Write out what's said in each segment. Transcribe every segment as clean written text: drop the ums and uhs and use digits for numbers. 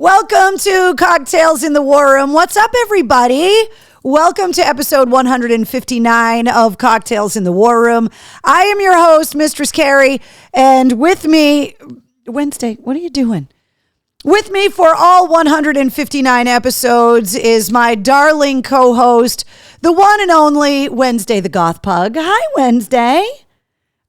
Welcome to Cocktails in the War Room. What's up, everybody? Welcome to episode 159 of Cocktails in the War Room. I am your host, Mistress Carrie, and with me, Wednesday, what are you doing? With me for all 159 episodes is my darling co-host, the one and only Wednesday the Goth Pug. Hi, Wednesday.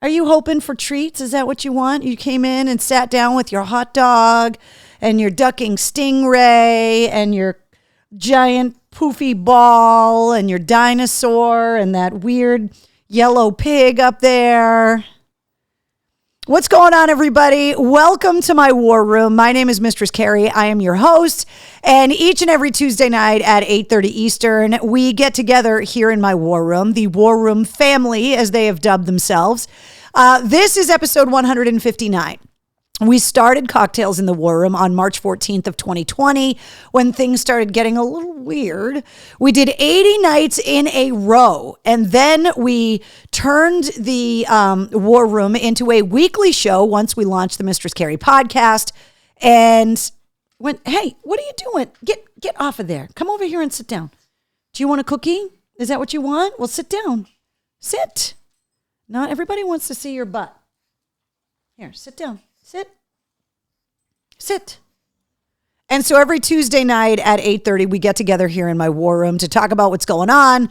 Are you hoping for treats? Is that what you want? You came in and sat down with your hot dog and your ducking stingray and your giant poofy ball and your dinosaur and that weird yellow pig up there. What's going on, everybody? Welcome to my war room. My name is Mistress Carrie. I am your host. And each and every Tuesday night at 8:30 Eastern, we get together here in my war room, the War Room family, as they have dubbed themselves. This is episode 159. We started Cocktails in the War Room on March 14th of 2020 when things started getting a little weird. We did 80 nights in a row, and then we turned the War Room into a weekly show once we launched the Mistress Carrie podcast and went, hey, what are you doing? Get off of there. Come over here and sit down. Do you want a cookie? Is that what you want? Well, sit down. Sit. Not everybody wants to see your butt. Here, sit down. Sit. And so every Tuesday night at 8:30, we get together here in my war room to talk about what's going on,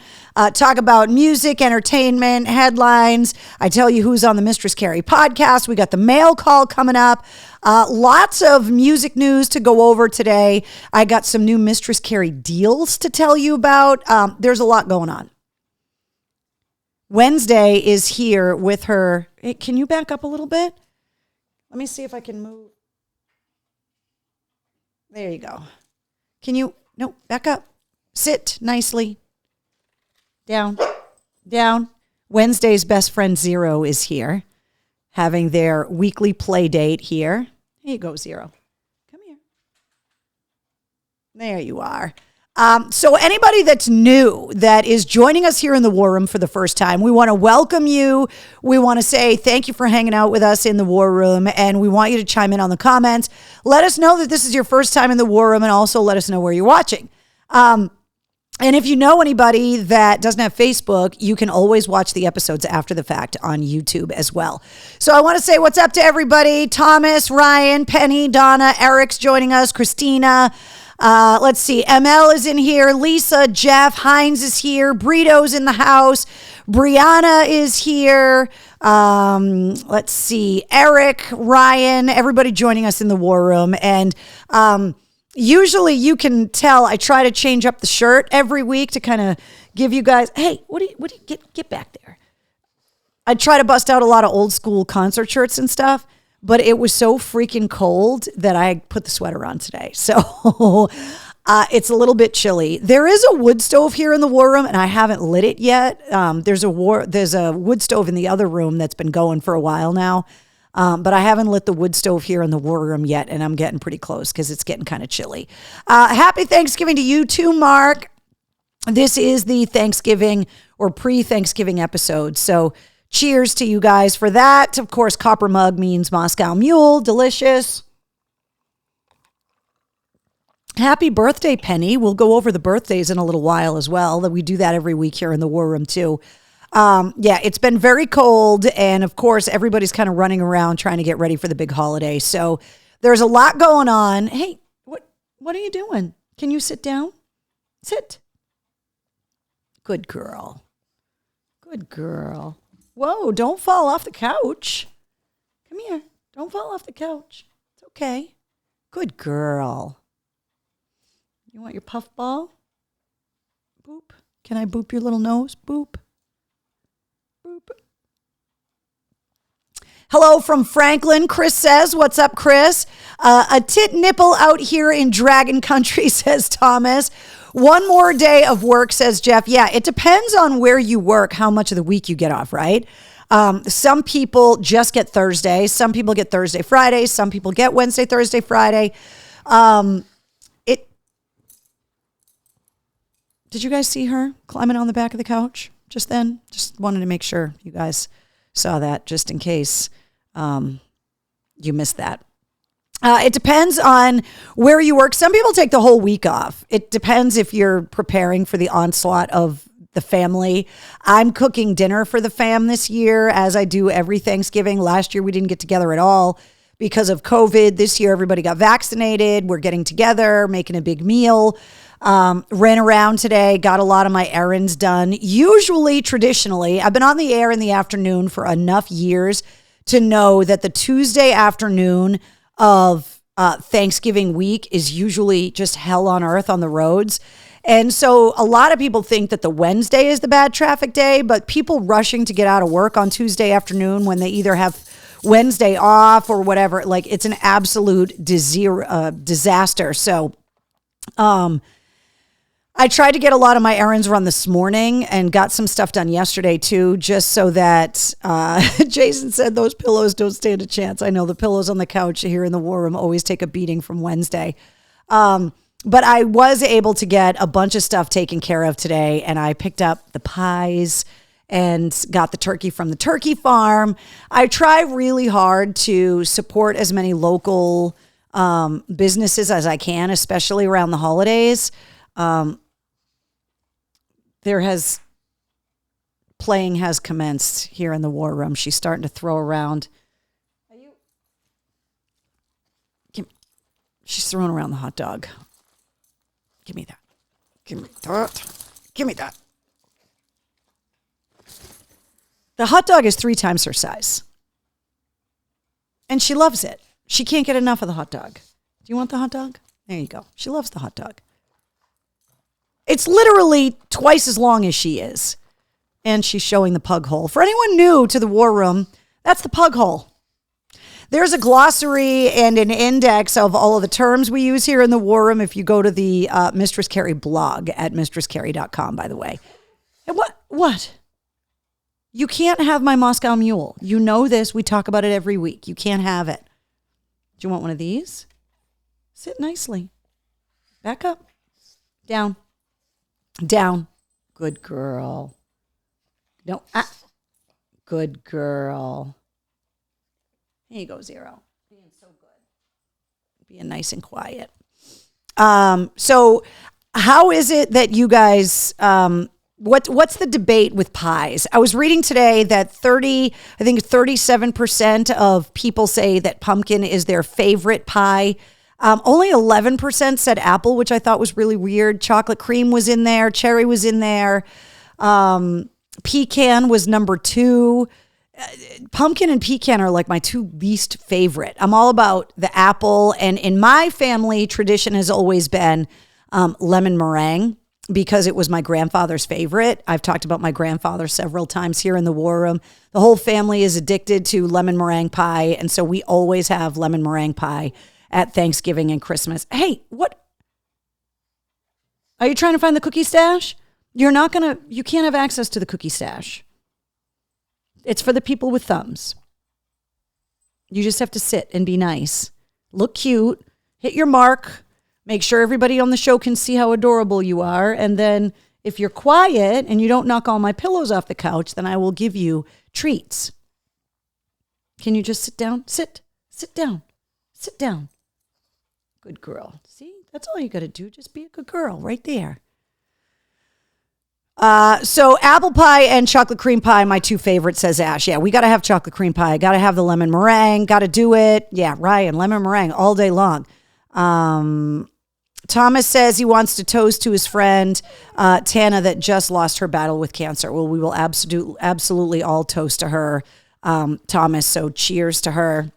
talk about music, entertainment, headlines. I tell you who's on the Mistress Carrie podcast. We got the mail call coming up. Lots of music news to go over today. I got some new Mistress Carrie deals to tell you about. There's a lot going on. Wednesday is here with her. Hey, can you back up a little bit? Let me see if I can move. There you go. Can you? No, back up. Sit nicely. Down. Wednesday's best friend Zero is here, having their weekly play date here. Here you go, Zero. Come here. There you are. So anybody that's new that is joining us here in the War Room for the first time, we want to welcome you. We want to say thank you for hanging out with us in the War Room, and we want you to chime in on the comments. Let us know that this is your first time in the War Room, and also let us know where you're watching. And if you know anybody that doesn't have Facebook, you can always watch the episodes after the fact on YouTube as well. So I want to say what's up to everybody. Thomas, Ryan, Penny, Donna, Eric's joining us, Christina. Let's see. ML is in here. Lisa, Jeff, Hines is here. Brito's in the house. Brianna is here. Let's see. Eric, Ryan, everybody joining us in the War Room. And usually you can tell I try to change up the shirt every week to kind of give you guys, hey, what do you get back there? I try to bust out a lot of old school concert shirts and stuff. But it was so freaking cold that I put the sweater on today. So it's a little bit chilly. There is a wood stove here in the War Room, and I haven't lit it yet. There's a wood stove in the other room that's been going for a while now. But I haven't lit the wood stove here in the War Room yet, and I'm getting pretty close because it's getting kind of chilly. Happy Thanksgiving to you too, Mark. This is the Thanksgiving or pre-Thanksgiving episode. So cheers to you guys for that. Of course, Copper Mug means Moscow Mule. Delicious. Happy birthday, Penny. We'll go over the birthdays in a little while as well. We do that every week here in the War Room too. Yeah, it's been very cold. And of course, everybody's kind of running around trying to get ready for the big holiday. So there's a lot going on. Hey, what are you doing? Can you sit down? Sit. Good girl. Good girl. Whoa, don't fall off the couch. Come here. Don't fall off the couch. It's okay. Good girl. You want your puff ball? Boop. Can I boop your little nose? Boop. Boop. Hello from Franklin. Chris says, what's up, Chris? A tit nipple out here in Dragon Country, says Thomas. One more day of work, says Jeff. Yeah, it depends on where you work, how much of the week you get off, right? Some people just get Thursday. Some people get Thursday, Friday. Some people get Wednesday, Thursday, Friday. Did you guys see her climbing on the back of the couch just then? Just wanted to make sure you guys saw that just in case you missed that. It depends on where you work. Some people take the whole week off. It depends if you're preparing for the onslaught of the family. I'm cooking dinner for the fam this year, as I do every Thanksgiving. Last year, we didn't get together at all because of COVID. This year, everybody got vaccinated. We're getting together, making a big meal. Ran around today, got a lot of my errands done. Usually, traditionally, I've been on the air in the afternoon for enough years to know that the Tuesday afternoon of Thanksgiving week is usually just hell on earth on the roads. And so a lot of people think that the Wednesday is the bad traffic day, but people rushing to get out of work on Tuesday afternoon when they either have Wednesday off or whatever, like it's an absolute disaster. So I tried to get a lot of my errands run this morning and got some stuff done yesterday too, just so that Jason said those pillows don't stand a chance. I know the pillows on the couch here in the war room always take a beating from Wednesday. But I was able to get a bunch of stuff taken care of today, and I picked up the pies and got the turkey from the turkey farm. I try really hard to support as many local businesses as I can, especially around the holidays. Playing has commenced here in the war room. She's starting to throw around. She's throwing around the hot dog. Give me that. Give me that. Give me that. The hot dog is 3 times her size. And she loves it. She can't get enough of the hot dog. Do you want the hot dog? There you go. She loves the hot dog. It's literally twice as long as she is. And she's showing the pug hole. For anyone new to the war room, that's the pug hole. There's a glossary and an index of all of the terms we use here in the war room if you go to the Mistress Carrie blog at mistresscarrie.com, by the way. And what? You can't have my Moscow Mule. You know this. We talk about it every week. You can't have it. Do you want one of these? Sit nicely. Back up. Down. Down. Good girl. No. Good girl. Here you go, Zero. Being so good. Being nice and quiet. So how is it that you guys, what's the debate with pies? I was reading today that 37% of people say that pumpkin is their favorite pie. Only 11% said apple, which I thought was really weird. Chocolate cream was in there. Cherry was in there. Pecan was number 2. Pumpkin and pecan are like my 2 least favorite. I'm all about the apple. And in my family, tradition has always been lemon meringue because it was my grandfather's favorite. I've talked about my grandfather several times here in the war room. The whole family is addicted to lemon meringue pie. And so we always have lemon meringue pie at Thanksgiving and Christmas. Hey, what? Are you trying to find the cookie stash? You can't have access to the cookie stash. It's for the people with thumbs. You just have to sit and be nice. Look cute. Hit your mark. Make sure everybody on the show can see how adorable you are. And then if you're quiet and you don't knock all my pillows off the couch, then I will give you treats. Can you just sit down? Sit down. Sit down. Good girl. See, that's all you got to do. Just be a good girl right there. So apple pie and chocolate cream pie, my 2 favorites, says Ash. Yeah, we got to have chocolate cream pie. Got to have the lemon meringue. Got to do it. Yeah, Ryan, lemon meringue all day long. Thomas says he wants to toast to his friend, Tana, that just lost her battle with cancer. Well, we will absolutely all toast to her, Thomas. So cheers to her.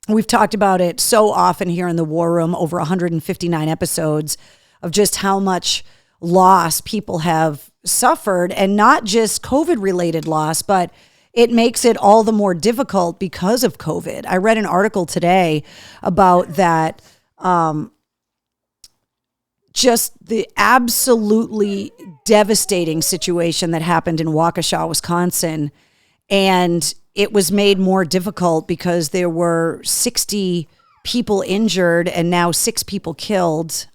We've talked about it so often here in the war room, over 159 episodes, of just how much loss people have suffered, and not just COVID-related loss, but it makes it all the more difficult because of COVID. I read an article today about that, just the absolutely devastating situation that happened in Waukesha, Wisconsin, and it was made more difficult because there were 60 people injured and now 6 people killed.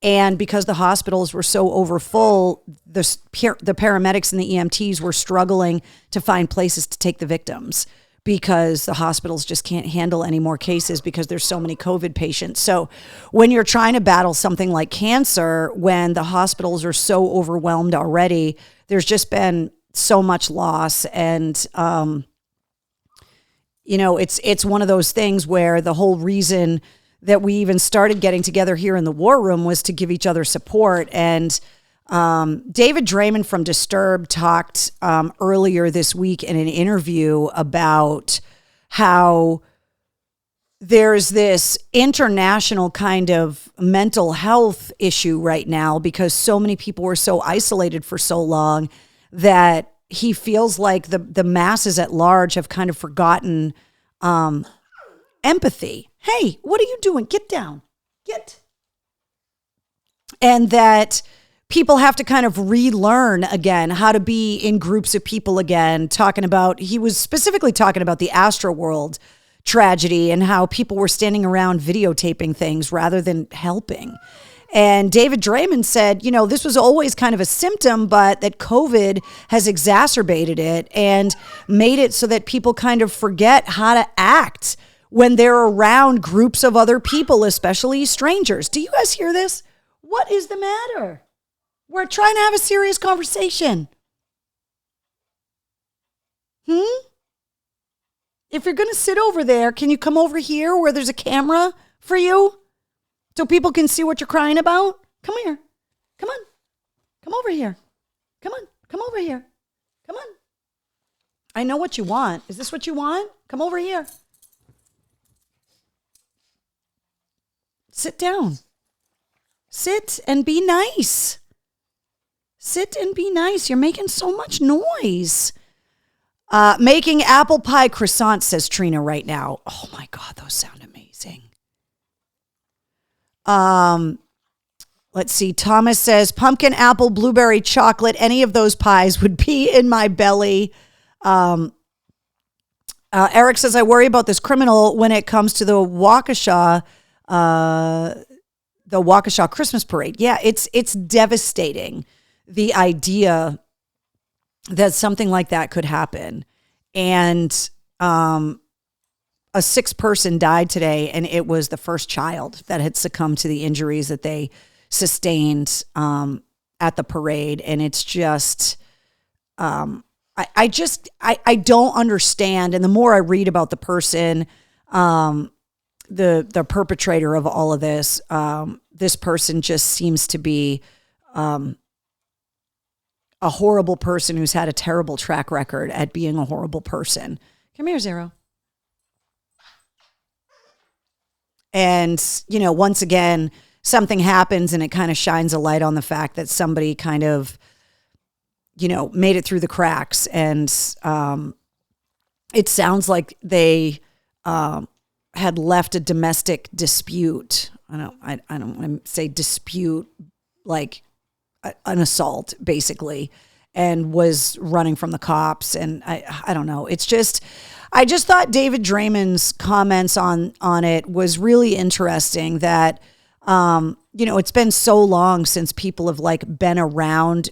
And because the hospitals were so overfull, the paramedics and the EMTs were struggling to find places to take the victims. because the hospitals just can't handle any more cases because there's so many COVID patients. So when you're trying to battle something like cancer, when the hospitals are so overwhelmed already, there's just been so much loss. And, it's one of those things where the whole reason that we even started getting together here in the War Room was to give each other support. And David Draymond from Disturbed talked earlier this week in an interview about how there's this international kind of mental health issue right now because so many people were so isolated for so long that he feels like the masses at large have kind of forgotten empathy. Hey, what are you doing? Get down. And that people have to kind of relearn again how to be in groups of people again, he was specifically talking about the Astroworld tragedy and how people were standing around videotaping things rather than helping. And David Draymond said, this was always kind of a symptom, but that COVID has exacerbated it and made it so that people kind of forget how to act when they're around groups of other people, especially strangers. Do you guys hear this? What is the matter? We're trying to have a serious conversation. If you're going to sit over there, can you come over here where there's a camera for you so people can see what you're crying about? Come here. Come on. Come over here. Come on. Come over here. Come on. I know what you want. Is this what you want? Come over here. Sit down. Sit and be nice. Sit and be nice. You're making so much noise. Making apple pie croissants, says Trina right now. Oh my God, those sound amazing. Let's see. Thomas says pumpkin, apple, blueberry, chocolate. Any of those pies would be in my belly. Eric says, I worry about this criminal when it comes to the Waukesha Christmas parade. Yeah, it's devastating. The idea that something like that could happen. And a 6th person died today, and it was the first child that had succumbed to the injuries that they sustained at the parade. And it's just, I don't understand. And the more I read about the person, the perpetrator of all of this, this person just seems to be a horrible person who's had a terrible track record at being a horrible person. Come here, Zero. And, once again, something happens and it kind of shines a light on the fact that somebody kind of, made it through the cracks. And it sounds like they had left a domestic dispute. I don't want to say dispute, like an assault, basically, and was running from the cops. And I don't know. It's just, I just thought David Draymond's comments on it was really interesting that, it's been so long since people have been around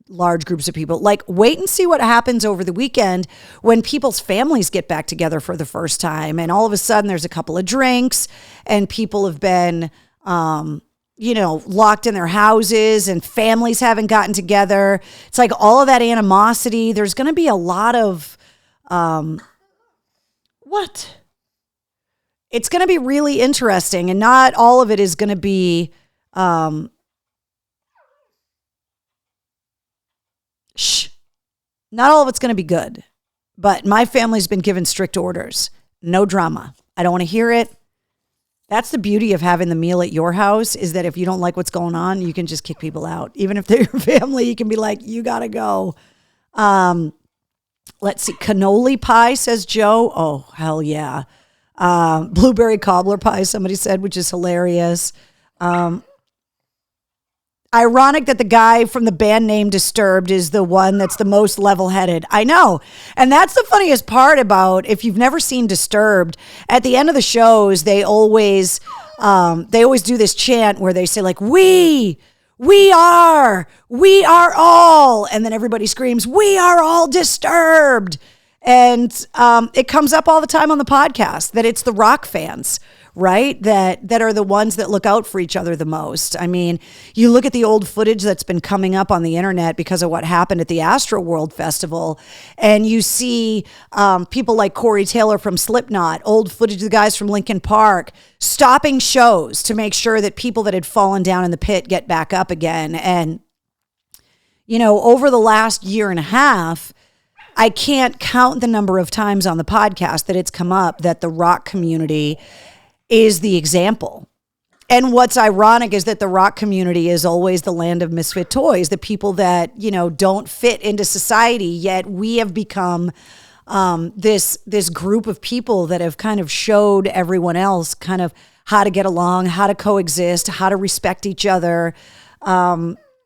large groups of people. Wait and see what happens over the weekend when people's families get back together for the first time. And all of a sudden there's a couple of drinks and people have been, locked in their houses and families haven't gotten together. It's like all of that animosity. There's going to be a lot of, it's going to be really interesting, and not all of it is going to be, not all of it's going to be good, but my family's been given strict orders. No drama. I don't want to hear it. That's the beauty of having the meal at your house, is that if you don't like what's going on, you can just kick people out. Even if they're your family, you can be like, you got to go. Let's see. Cannoli pie, says Joe. Oh, hell yeah. Blueberry cobbler pie, somebody said, which is hilarious. Ironic that the guy from the band name Disturbed is the one that's the most level-headed. I know. And that's the funniest part about, if you've never seen Disturbed, at the end of the shows, they always do this chant where they say we are all. And then everybody screams, we are all disturbed. And it comes up all the time on the podcast that it's the rock fans, right? That are the ones that look out for each other the most. I mean, you look at the old footage that's been coming up on the internet because of what happened at the Astroworld Festival, and you see people like Corey Taylor from Slipknot, old footage of the guys from Linkin Park, stopping shows to make sure that people that had fallen down in the pit get back up again. And, over the last year and a half, I can't count the number of times on the podcast that it's come up that the rock community is the example. And what's ironic is that the rock community is always the land of misfit toys, the people that, don't fit into society, yet we have become this group of people that have kind of showed everyone else kind of how to get along, how to coexist, how to respect each other,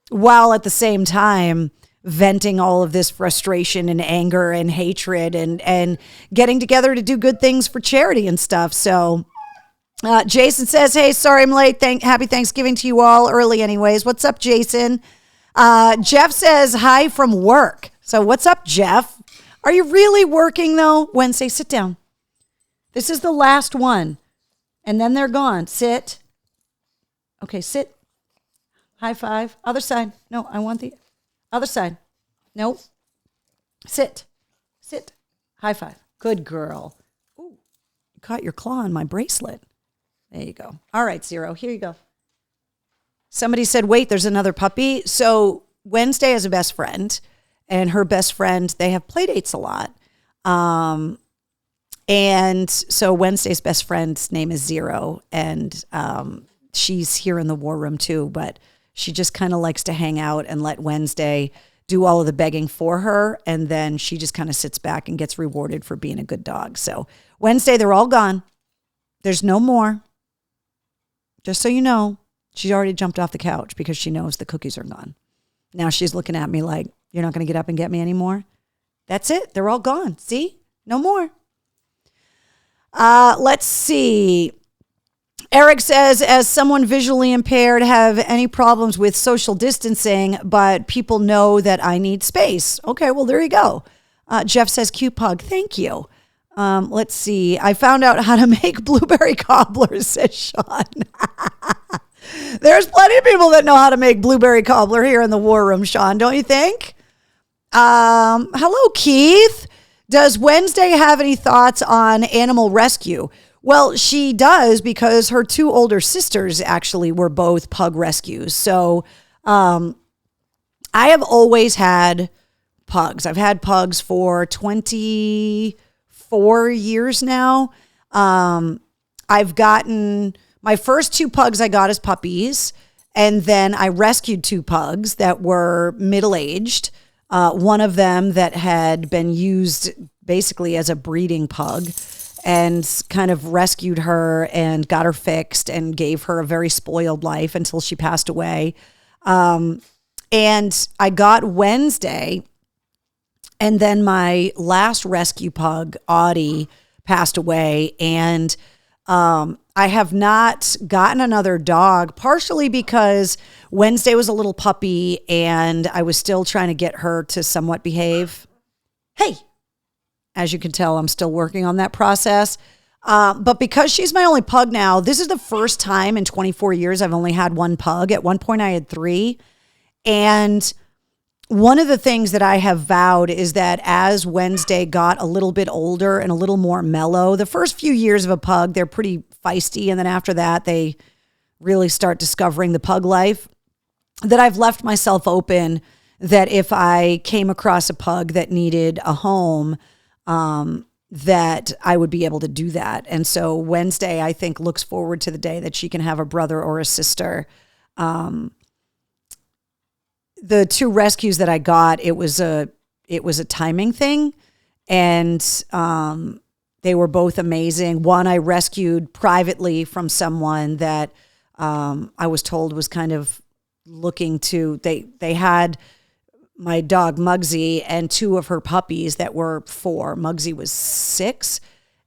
while at the same time venting all of this frustration and anger and hatred and getting together to do good things for charity and stuff. So Jason says, hey, sorry I'm late. Happy Thanksgiving to you all early anyways. What's up, Jason? Jeff says, hi from work. So what's up, Jeff? Are you really working though? Wednesday, sit down. This is the last one. And then they're gone. Sit. Okay, sit. High five. Other side. No, I want the other side. Nope. Sit. Sit. High five. Good girl. Ooh, you caught your claw on my bracelet. There you go. All right, Zero. Here you go. Somebody said, wait, there's another puppy. So Wednesday has a best friend, and her best friend, they have play dates a lot. And so Wednesday's best friend's name is Zero, and she's here in the war room too, but she just kind of likes to hang out and let Wednesday do all of the begging for her, and then she just kind of sits back and gets rewarded for being a good dog. So Wednesday, they're all gone. There's no more. Just so you know, she already jumped off the couch because she knows the cookies are gone. Now she's looking at me like, you're not going to get up and get me anymore? That's it. They're all gone. See? No more. Let's see. Eric says, as someone visually impaired, have any problems with social distancing, but people know that I need space. Okay, well, there you go. Jeff says, cute pug. Thank you. Let's see. I found out how to make blueberry cobblers, says Sean. There's plenty of people that know how to make blueberry cobbler here in the war room, Sean, don't you think? Hello, Keith. Does Wednesday have any thoughts on animal rescue? Well, she does, because her two older sisters actually were both pug rescues. So I have always had pugs. I've had pugs for 24 years now. I've gotten my first two pugs I got as puppies, and then I rescued two pugs that were middle-aged. One of them that had been used basically as a breeding pug, and kind of rescued her and got her fixed and gave her a very spoiled life until she passed away. And I got Wednesday, and then my last rescue pug, Audie, passed away. And I have not gotten another dog, partially because Wednesday was a little puppy and I was still trying to get her to somewhat behave. Hey, as you can tell, I'm still working on that process. But because she's my only pug now, this is the first time in 24 years I've only had one pug. At one point I had three. And one of the things that I have vowed is that as Wednesday got a little bit older and a little more mellow, the first few years of a pug, they're pretty feisty. And then after that, they really start discovering the pug life, that I've left myself open that if I came across a pug that needed a home, that I would be able to do that. And so Wednesday, I think, looks forward to the day that she can have a brother or a sister. The two rescues that I got, it was a timing thing, and they were both amazing. One I rescued privately from someone that I was told was kind of looking to. They had my dog Muggsy and two of her puppies that were 4. Muggsy was 6,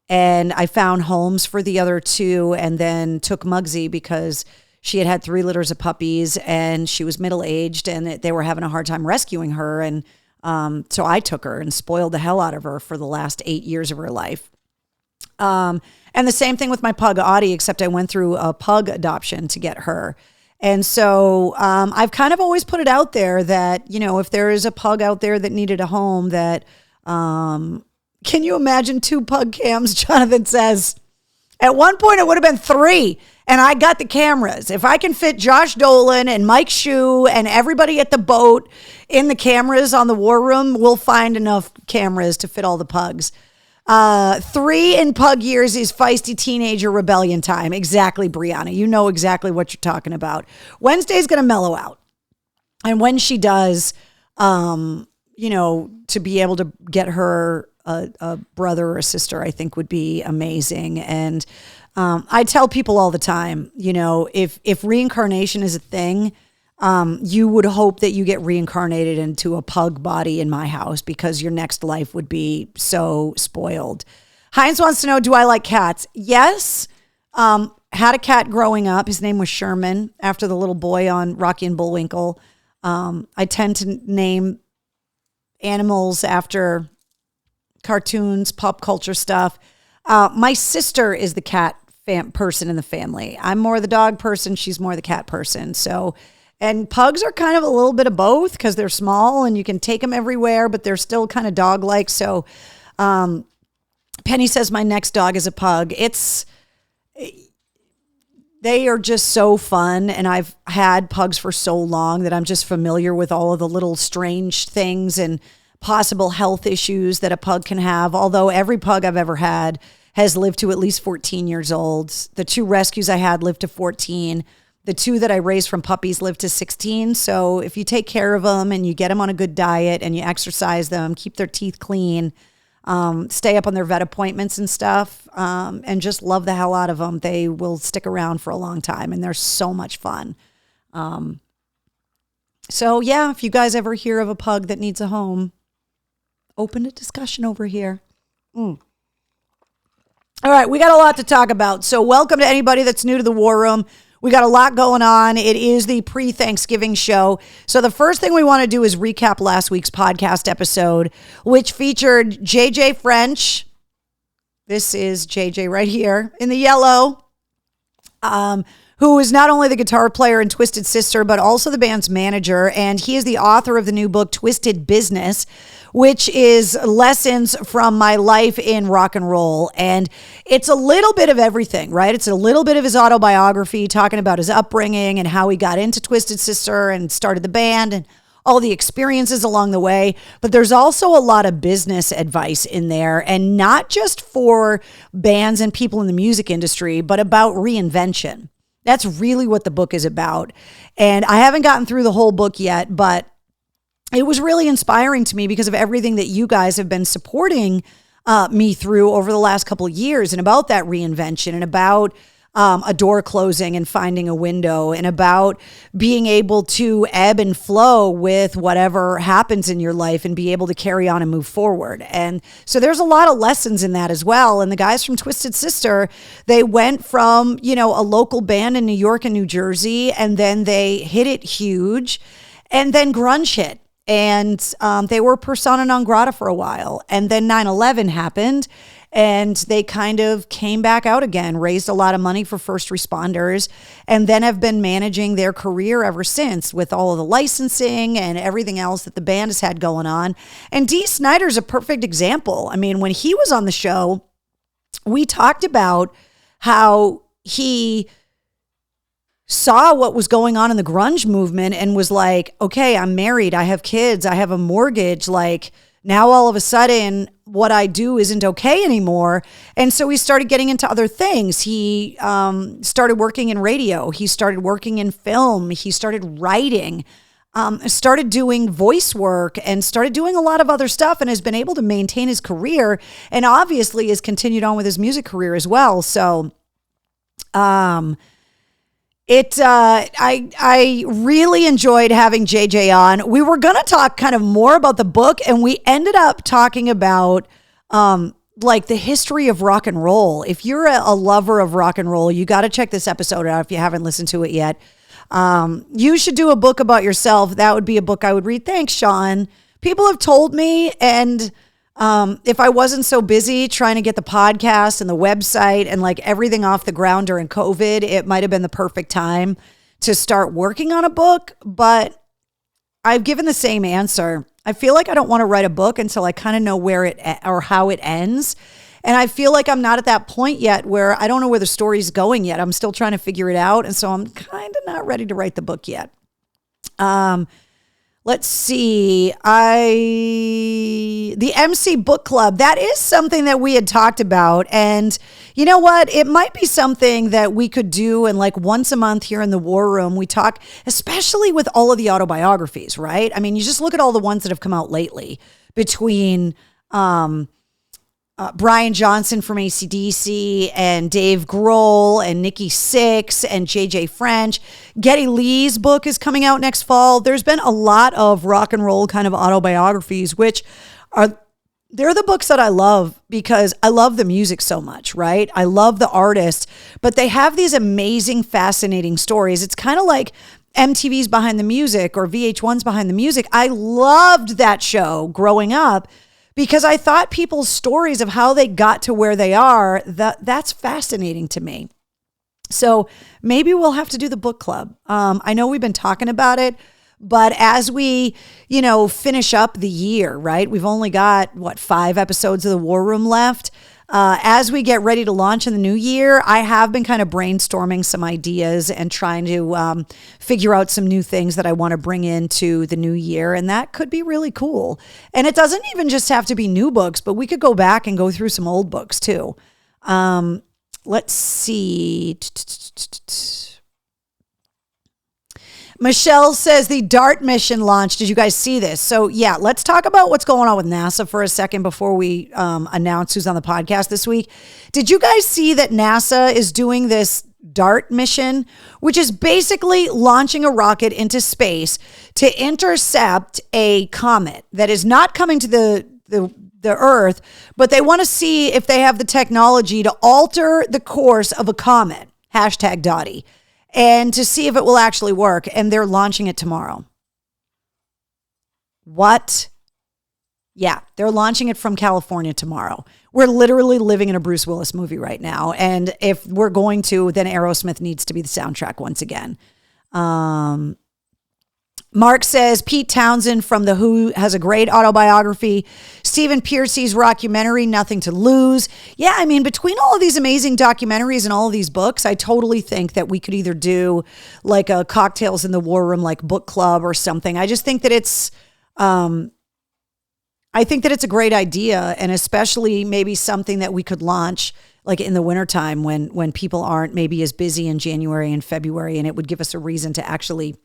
and I found homes for the other 2, and then took Muggsy because she had 3 litters of puppies and she was middle-aged, and they were having a hard time rescuing her. And So I took her and spoiled the hell out of her for the last 8 years of her life. And the same thing with my pug Audie, except I went through a pug adoption to get her. And so I've kind of always put it out there that, you know, if there is a pug out there that needed a home, that can you imagine 2 pug cams? Jonathan says, at one point it would have been 3, and I got the cameras. If I can fit Josh Dolan and Mike Shue and everybody at the boat in the cameras on the War Room, we'll find enough cameras to fit all the pugs. 3 in pug years is feisty teenager rebellion time. Exactly, Brianna. You know exactly what you're talking about. Wednesday's going to mellow out. And when she does, you know, to be able to get her a brother or a sister, I think would be amazing. And I tell people all the time, you know, if reincarnation is a thing, you would hope that you get reincarnated into a pug body in my house, because your next life would be so spoiled. Heinz wants to know, do I like cats? Yes. Had a cat growing up. His name was Sherman, after the little boy on Rocky and Bullwinkle. I tend to name animals after cartoons, pop culture stuff. My sister is the cat person in the family. I'm more the dog person. She's more the cat person. So, and pugs are kind of a little bit of both, because they're small and you can take them everywhere, but they're still kind of dog-like. So Penny says my next dog is a pug. They are just so fun. And I've had pugs for so long that I'm just familiar with all of the little strange things and possible health issues that a pug can have. Although every pug I've ever had has lived to at least 14 years old. The 2 rescues I had lived to 14. The 2 that I raised from puppies lived to 16. So if you take care of them and you get them on a good diet and you exercise them, keep their teeth clean, stay up on their vet appointments and stuff, and just love the hell out of them, they will stick around for a long time, and they're so much fun. So yeah, if you guys ever hear of a pug that needs a home, open a discussion over here. All right, we got a lot to talk about. So welcome to anybody that's new to the War Room. We got a lot going on. It is the pre-Thanksgiving show. So the first thing we want to do is recap last week's podcast episode, which featured JJ French. This is JJ right here in the yellow, who is not only the guitar player in Twisted Sister, but also the band's manager. And he is the author of the new book, Twisted Business, which is lessons from my life in rock and roll. And it's a little bit of everything, right? It's a little bit of his autobiography, talking about his upbringing and how he got into Twisted Sister and started the band and all the experiences along the way. But there's also a lot of business advice in there, and not just for bands and people in the music industry, but about reinvention. That's really what the book is about. And I haven't gotten through the whole book yet, but it was really inspiring to me because of everything that you guys have been supporting me through over the last couple of years, and about that reinvention, and about a door closing and finding a window, and about being able to ebb and flow with whatever happens in your life and be able to carry on and move forward. And so there's a lot of lessons in that as well. And the guys from Twisted Sister, they went from, you know, a local band in New York and New Jersey, and then they hit it huge, and then grunge hit. And they were persona non grata for a while. And then 9/11 happened, and they kind of came back out again, raised a lot of money for first responders, and then have been managing their career ever since, with all of the licensing and everything else that the band has had going on. And Dee Snider's a perfect example. I mean, when he was on the show, we talked about how he saw what was going on in the grunge movement and was like, okay, I'm married, I have kids, I have a mortgage, like now all of a sudden what I do isn't okay anymore. And so he started getting into other things. He started working in radio, he started working in film, he started writing, started doing voice work, and started doing a lot of other stuff, and has been able to maintain his career, and obviously has continued on with his music career as well. So I really enjoyed having JJ on. We were going to talk kind of more about the book, and we ended up talking about like the history of rock and roll. If you're a lover of rock and roll, you got to check this episode out if you haven't listened to it yet. You should do a book about yourself. That would be a book I would read. Thanks, Sean. people have told me, and if I wasn't so busy trying to get the podcast and the website and like everything off the ground during COVID, it might have been the perfect time to start working on a book. But I've given the same answer. I feel like I don't want to write a book until I kind of know where it or how it ends. And I feel like I'm not at that point yet where I don't know where the story's going yet. I'm still trying to figure it out. And so I'm kind of not ready to write the book yet. Let's see. The MC Book Club, that is something that we had talked about. And you know what? It might be something that we could do. And like once a month here in the War Room, we talk, especially with all of the autobiographies, right? I mean, you just look at all the ones that have come out lately between, Brian Johnson from AC/DC and Dave Grohl and Nikki Sixx and JJ French. Geddy Lee's book is coming out next fall. There's been a lot of rock and roll kind of autobiographies, which they're the books that I love because I love the music so much, right? I love the artists, but they have these amazing, fascinating stories. It's kind of like MTV's Behind the Music or VH1's Behind the Music. I loved that show growing up, because I thought people's stories of how they got to where they are, that's fascinating to me. So maybe we'll have to do the book club. I know we've been talking about it, but as we, finish up the year, right? We've only got, 5 episodes of the War Room left. As we get ready to launch in the new year, I have been kind of brainstorming some ideas and trying to figure out some new things that I want to bring into the new year. And that could be really cool. And it doesn't even just have to be new books, but we could go back and go through some old books too. Let's see. Michelle says the DART mission launched. Did you guys see this? So yeah, let's talk about what's going on with NASA for a second before we announce who's on the podcast this week. Did you guys see that NASA is doing this DART mission, which is basically launching a rocket into space to intercept a comet that is not coming to the Earth, but they want to see if they have the technology to alter the course of a comet, #Dottie. And to see if it will actually work. And they're launching it tomorrow. What? Yeah, they're launching it from California tomorrow. We're literally living in a Bruce Willis movie right now. And if we're going to, then Aerosmith needs to be the soundtrack once again. Mark says Pete Townsend from The Who has a great autobiography. Stephen Piercy's rockumentary, Nothing to Lose. Yeah, I mean, between all of these amazing documentaries and all of these books, I totally think that we could either do like a Cocktails in the War Room, like book club or something. I just think that it's a great idea, and especially maybe something that we could launch like in the wintertime when people aren't maybe as busy in January and February, and it would give us a reason to actually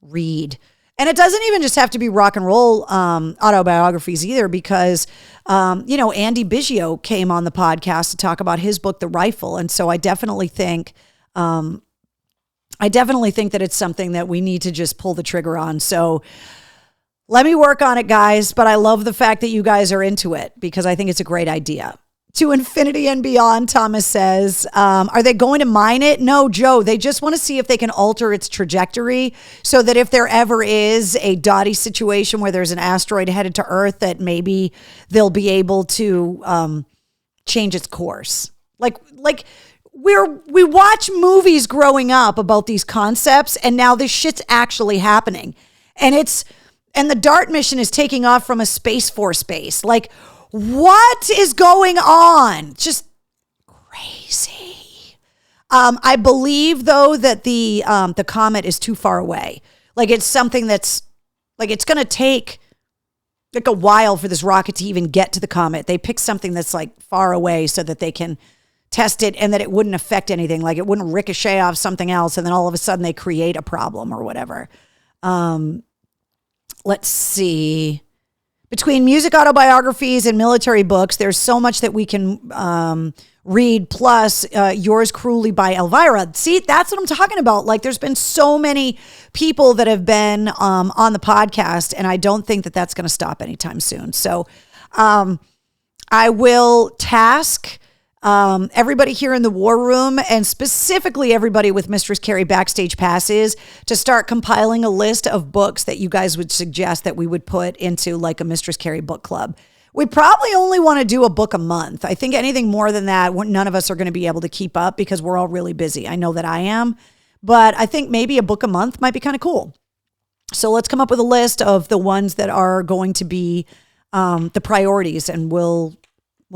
read. And it doesn't even just have to be rock and roll autobiographies either, because, Andy Biggio came on the podcast to talk about his book, The Rifle. And so I definitely think that it's something that we need to just pull the trigger on. So let me work on it, guys. But I love the fact that you guys are into it because I think it's a great idea. To infinity and beyond, Thomas says, are they going to mine it? No, Joe, they just want to see if they can alter its trajectory so that if there ever is a Dottie situation where there's an asteroid headed to Earth, that maybe they'll be able to change its course. Like we watch movies growing up about these concepts, and now this shit's actually happening. And the DART mission is taking off from a Space Force base. Like, what is going on? Just crazy. I believe though that the comet is too far away. Like it's something that's like, it's going to take like a while for this rocket to even get to the comet. They picked something that's like far away so that they can test it and that it wouldn't affect anything. Like it wouldn't ricochet off something else. And then all of a sudden they create a problem or whatever. Let's see. Between music autobiographies and military books, there's so much that we can read, plus Yours Cruelly by Elvira. See, that's what I'm talking about. Like, there's been so many people that have been on the podcast, and I don't think that that's going to stop anytime soon. So I will task everybody here in the War Room, and specifically everybody with Mistress Carrie backstage passes, to start compiling a list of books that you guys would suggest that we would put into like a Mistress Carrie book club. We probably only want to do a book a month. I think anything more than that, none of us are going to be able to keep up because we're all really busy. I know that I am, but I think maybe a book a month might be kind of cool. So let's come up with a list of the ones that are going to be the priorities, and we'll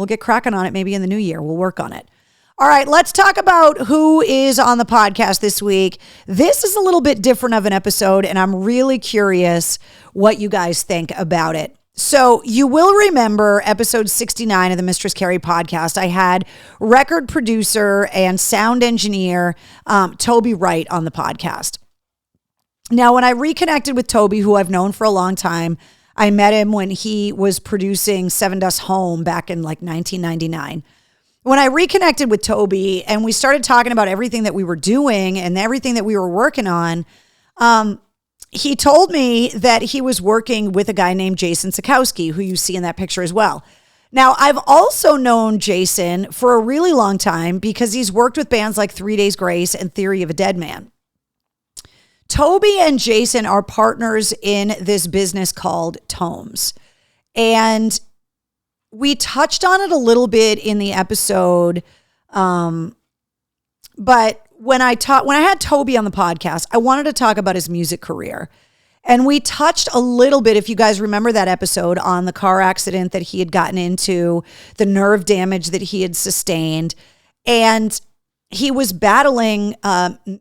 get cracking on it maybe in the new year. We'll work on it. All right, let's talk about who is on the podcast this week. This is a little bit different of an episode, and I'm really curious what you guys think about it. So you will remember episode 69 of the Mistress Carrie podcast. I had record producer and sound engineer Toby Wright on the podcast. Now, when I reconnected with Toby, who I've known for a long time, I met him when he was producing Seven Dust Home back in like 1999. When I reconnected with Toby and we started talking about everything that we were doing and everything that we were working on, he told me that he was working with a guy named Jason Sikowski, who you see in that picture as well. Now, I've also known Jason for a really long time because he's worked with bands like 3 Days Grace and Theory of a Dead Man. Toby and Jason are partners in this business called Tomes. And we touched on it a little bit in the episode. But when I had Toby on the podcast, I wanted to talk about his music career. And we touched a little bit, if you guys remember that episode, on the car accident that he had gotten into, the nerve damage that he had sustained. And he was battling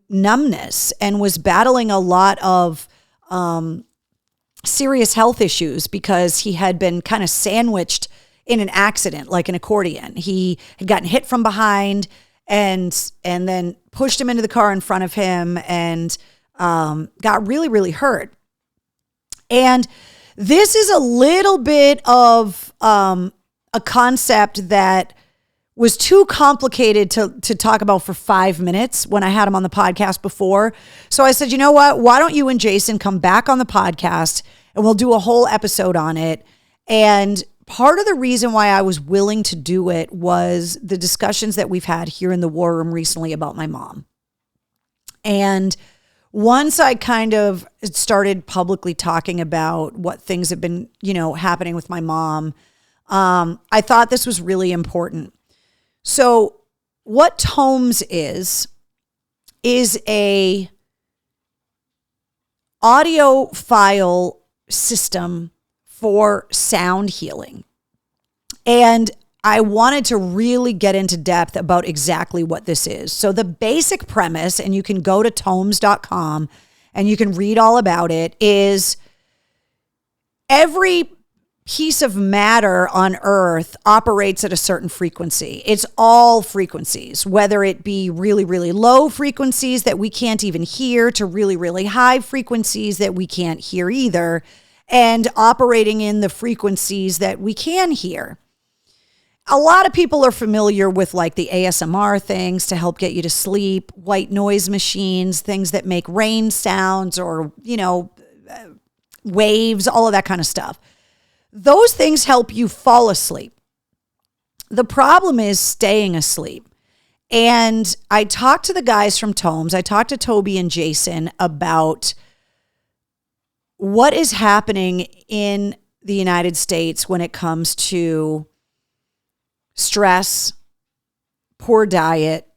numbness and was battling a lot of serious health issues because he had been kind of sandwiched in an accident, like an accordion. He had gotten hit from behind and then pushed him into the car in front of him and got really, really hurt. And this is a little bit of a concept that was too complicated to talk about for 5 minutes when I had him on the podcast before. So I said, you know what? Why don't you and Jason come back on the podcast and we'll do a whole episode on it. And part of the reason why I was willing to do it was the discussions that we've had here in the War Room recently about my mom. And once I kind of started publicly talking about what things have been, happening with my mom, I thought this was really important. So what Tomes is a audio file system for sound healing. And I wanted to really get into depth about exactly what this is. So the basic premise, and you can go to tomes.com and you can read all about it, is every piece of matter on Earth operates at a certain frequency. It's all frequencies, whether it be really, really low frequencies that we can't even hear to really, really high frequencies that we can't hear either, and operating in the frequencies that we can hear. A lot of people are familiar with like the ASMR things to help get you to sleep, white noise machines, things that make rain sounds or, waves, all of that kind of stuff. Those things help you fall asleep. The problem is staying asleep. And I talked to the guys from Tomes. I talked to Toby and Jason about what is happening in the United States when it comes to stress, poor diet,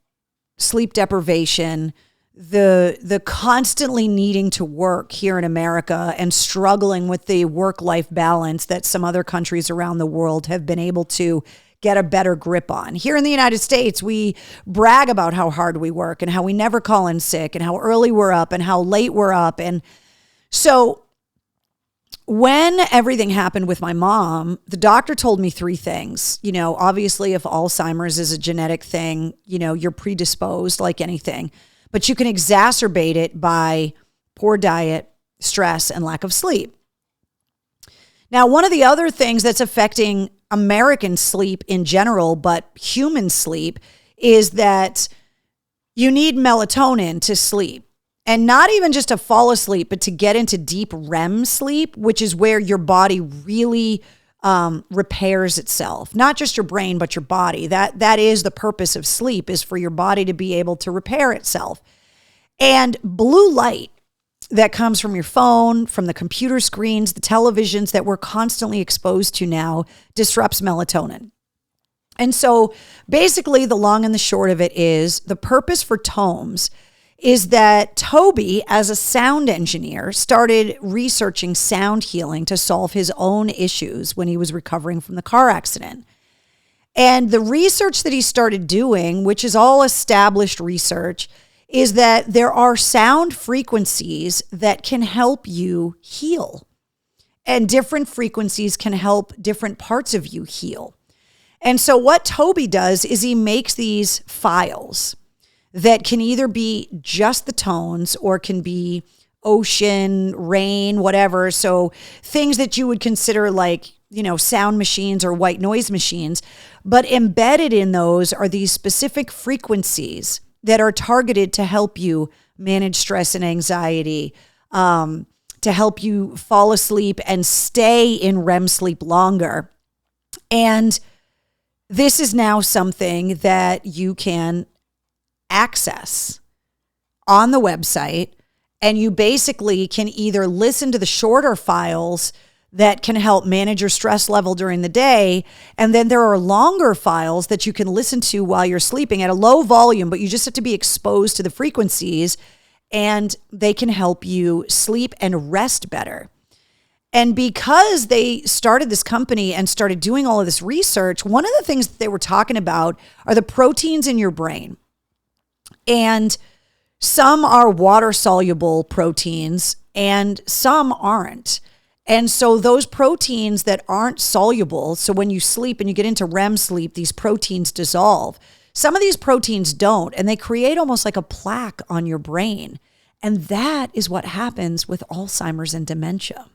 sleep deprivation, the constantly needing to work here in America and struggling with the work-life balance that some other countries around the world have been able to get a better grip on. Here in the United States, we brag about how hard we work and how we never call in sick and how early we're up and how late we're up. And so when everything happened with my mom, the doctor told me 3 things. Obviously, if Alzheimer's is a genetic thing, you're predisposed like anything. But you can exacerbate it by poor diet, stress, and lack of sleep. Now, one of the other things that's affecting American sleep in general, but human sleep, is that you need melatonin to sleep. And not even just to fall asleep, but to get into deep REM sleep, which is where your body really repairs itself, not just your brain, but your body. That is the purpose of sleep, is for your body to be able to repair itself. And blue light that comes from your phone, from the computer screens, the televisions that we're constantly exposed to now, disrupts melatonin. And so basically the long and the short of it is, the purpose for tomes is that Toby, as a sound engineer, started researching sound healing to solve his own issues when he was recovering from the car accident. And the research that he started doing, which is all established research, is that there are sound frequencies that can help you heal. And different frequencies can help different parts of you heal. And so what Toby does is he makes these files that can either be just the tones or can be ocean, rain, whatever. So things that you would consider like, sound machines or white noise machines. But embedded in those are these specific frequencies that are targeted to help you manage stress and anxiety, to help you fall asleep and stay in REM sleep longer. And this is now something that you can access on the website, and you basically can either listen to the shorter files that can help manage your stress level during the day, and then there are longer files that you can listen to while you're sleeping at a low volume, but you just have to be exposed to the frequencies, and they can help you sleep and rest better. And because they started this company and started doing all of this research, one of the things that they were talking about are the proteins in your brain. And some are water-soluble proteins and some aren't. And so those proteins that aren't soluble, so when you sleep and you get into REM sleep, these proteins dissolve. Some of these proteins don't, and they create almost like a plaque on your brain. And that is what happens with Alzheimer's and dementia.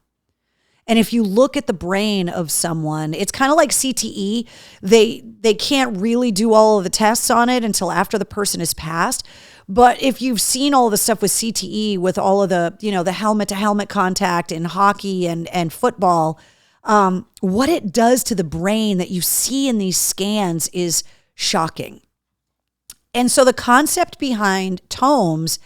And if you look at the brain of someone, it's kind of like CTE. They can't really do all of the tests on it until after the person has passed. But if you've seen all the stuff with CTE, with all of the, the helmet to helmet contact in hockey and football, what it does to the brain that you see in these scans is shocking. And so the concept behind tomes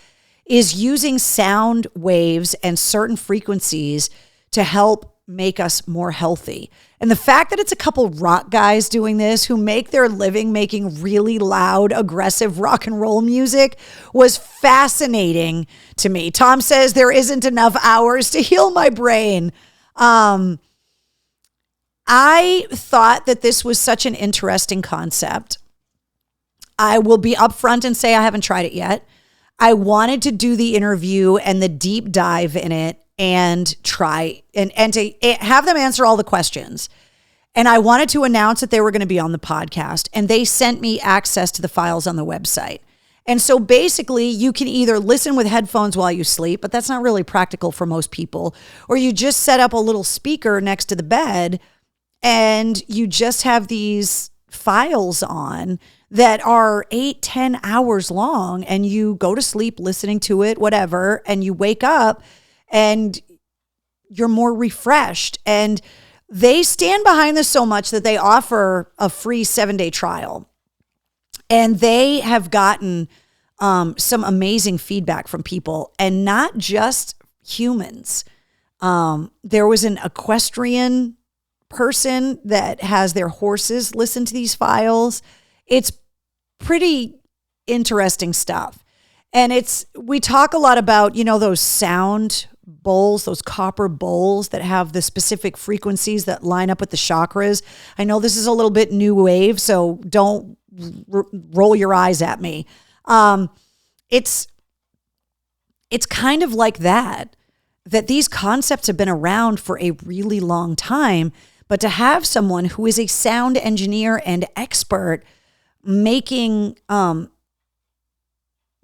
is using sound waves and certain frequencies to help make us more healthy. And the fact that it's a couple rock guys doing this who make their living making really loud, aggressive rock and roll music was fascinating to me. Tom says there isn't enough hours to heal my brain. I thought that this was such an interesting concept. I will be upfront and say I haven't tried it yet. I wanted to do the interview and the deep dive in it and try and to have them answer all the questions. And I wanted to announce that they were going to be on the podcast, and they sent me access to the files on the website. And so basically you can either listen with headphones while you sleep, but that's not really practical for most people, or you just set up a little speaker next to the bed and you just have these files on that are 8-10 hours long, and you go to sleep listening to it, whatever, and you wake up and you're more refreshed. And they stand behind this so much that they offer a free 7-day trial. And they have gotten some amazing feedback from people, and not just humans. There was an equestrian person that has their horses listen to these files. It's pretty interesting stuff. And we talk a lot about, those sound bowls, those copper bowls that have the specific frequencies that line up with the chakras. I know this is a little bit new wave, so don't roll your eyes at me. It's kind of like that these concepts have been around for a really long time, but to have someone who is a sound engineer and expert making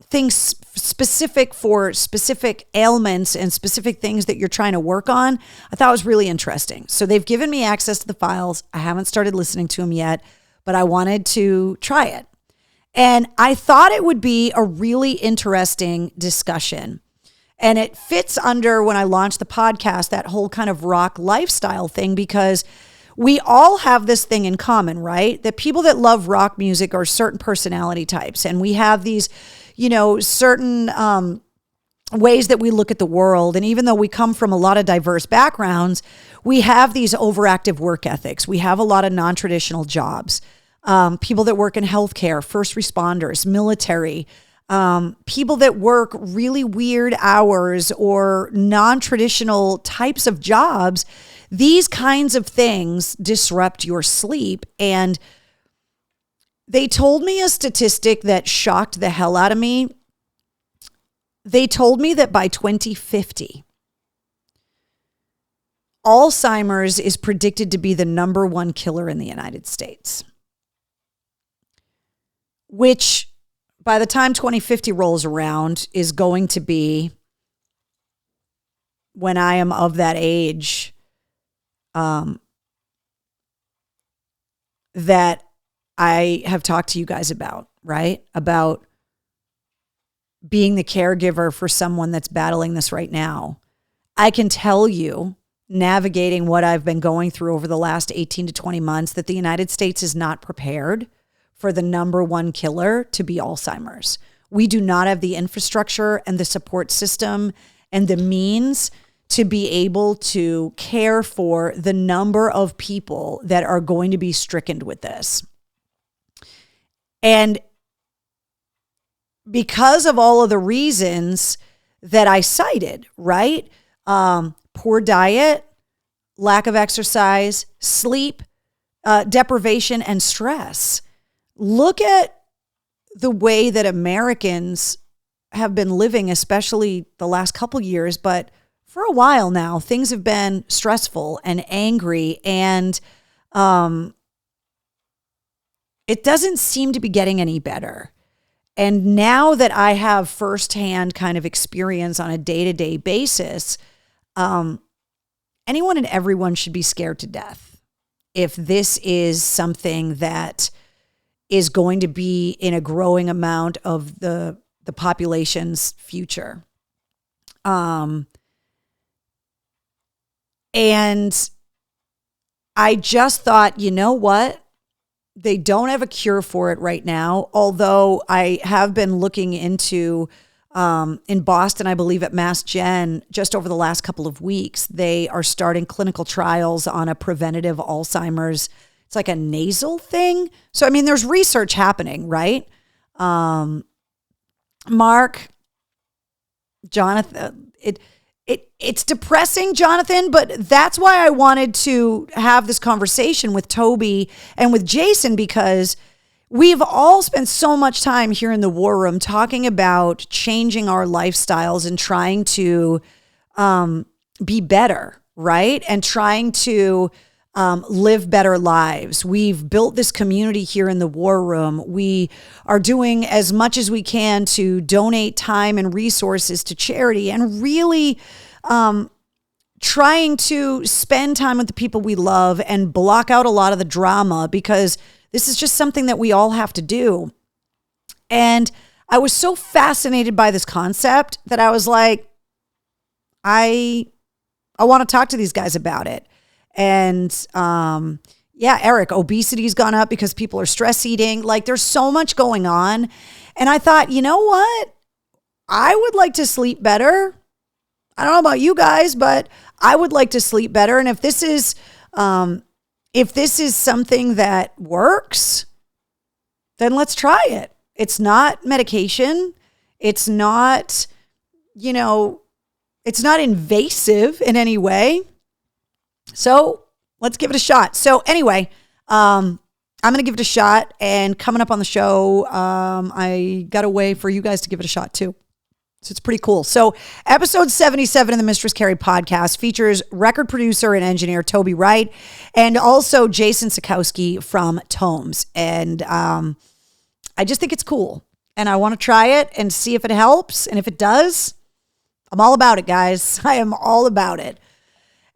things specific for specific ailments and specific things that you're trying to work on, I thought was really interesting. So they've given me access to the files. I haven't started listening to them yet, but I wanted to try it. And I thought it would be a really interesting discussion. And it fits under, when I launched the podcast, that whole kind of rock lifestyle thing, because we all have this thing in common, right? That people that love rock music are certain personality types. And we have these, certain ways that we look at the world. And even though we come from a lot of diverse backgrounds, we have these overactive work ethics. We have a lot of non-traditional jobs. People that work in healthcare, first responders, military, people that work really weird hours or non-traditional types of jobs. These kinds of things disrupt your sleep. And they told me a statistic that shocked the hell out of me. They told me that by 2050, Alzheimer's is predicted to be the number one killer in the United States, which by the time 2050 rolls around is going to be when I am of that age that I have talked to you guys about, right? About being the caregiver for someone that's battling this right now. I can tell you, navigating what I've been going through over the last 18 to 20 months, that the United States is not prepared for the number one killer to be Alzheimer's. We do not have the infrastructure and the support system and the means to be able to care for the number of people that are going to be stricken with this. And because of all of the reasons that I cited, right? Poor diet, lack of exercise, sleep, deprivation, and stress. Look at the way that Americans have been living, especially the last couple years, but for a while now, things have been stressful and angry, and it doesn't seem to be getting any better. And now that I have firsthand kind of experience on a day-to-day basis, anyone and everyone should be scared to death if this is something that is going to be in a growing amount of the population's future. And I just thought, you know what? They don't have a cure for it right now, although I have been looking into, in Boston, I believe at Mass Gen, just over the last couple of weeks, they are starting clinical trials on a preventative Alzheimer's. It's like a nasal thing. So, I mean, there's research happening, right? Mark, Jonathan, it's depressing, Jonathan, but that's why I wanted to have this conversation with Toby and with Jason, because we've all spent so much time here in the War Room talking about changing our lifestyles and trying to be better, right? And trying to live better lives. We've built this community here in the War Room. We are doing as much as we can to donate time and resources to charity, and really trying to spend time with the people we love and block out a lot of the drama, because this is just something that we all have to do. And I was so fascinated by this concept that I was like, I want to talk to these guys about it. And yeah, Eric, obesity's gone up because people are stress eating. Like, there's so much going on. And I thought, you know what? I would like to sleep better. I don't know about you guys, but I would like to sleep better. And if this is something that works, then let's try it. It's not medication. It's not, it's not invasive in any way. So let's give it a shot. So anyway, I'm going to give it a shot, and coming up on the show, I got a way for you guys to give it a shot too. So it's pretty cool. So episode 77 of the Mistress Carrie podcast features record producer and engineer Toby Wright, and also Jason Sikowski from Tomes. And I just think it's cool, and I want to try it and see if it helps. And if it does, I'm all about it, guys. I am all about it.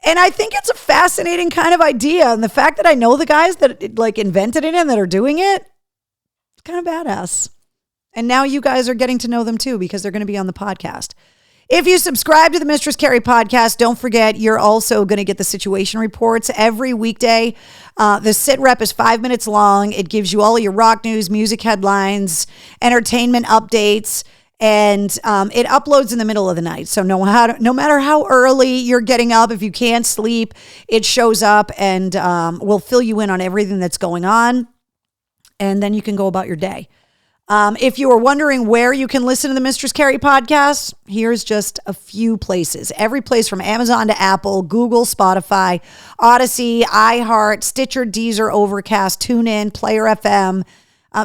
And I think it's a fascinating kind of idea. And the fact that I know the guys that invented it and that are doing it, it's kind of badass. And now you guys are getting to know them too, because they're going to be on the podcast. If you subscribe to the Mistress Carrie podcast, don't forget you're also going to get the situation reports every weekday. The sit rep is 5 minutes long. It gives you all your rock news, music headlines, entertainment updates, and it uploads in the middle of the night. So no matter how early you're getting up, if you can't sleep, it shows up and will fill you in on everything that's going on. And then you can go about your day. If you are wondering where you can listen to the Mistress Carrie podcast, here's just a few places. Every place from Amazon to Apple, Google, Spotify, Odyssey, iHeart, Stitcher, Deezer, Overcast, TuneIn, Player FM.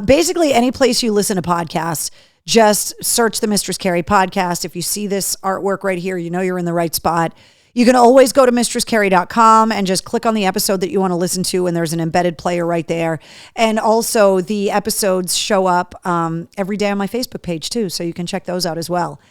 Basically, any place you listen to podcasts, just search the Mistress Carrie podcast. If you see this artwork right here, you know you're in the right spot. You can always go to mistresscarrie.com and just click on the episode that you want to listen to, and there's an embedded player right there. And also the episodes show up every day on my Facebook page too, so you can check those out as well.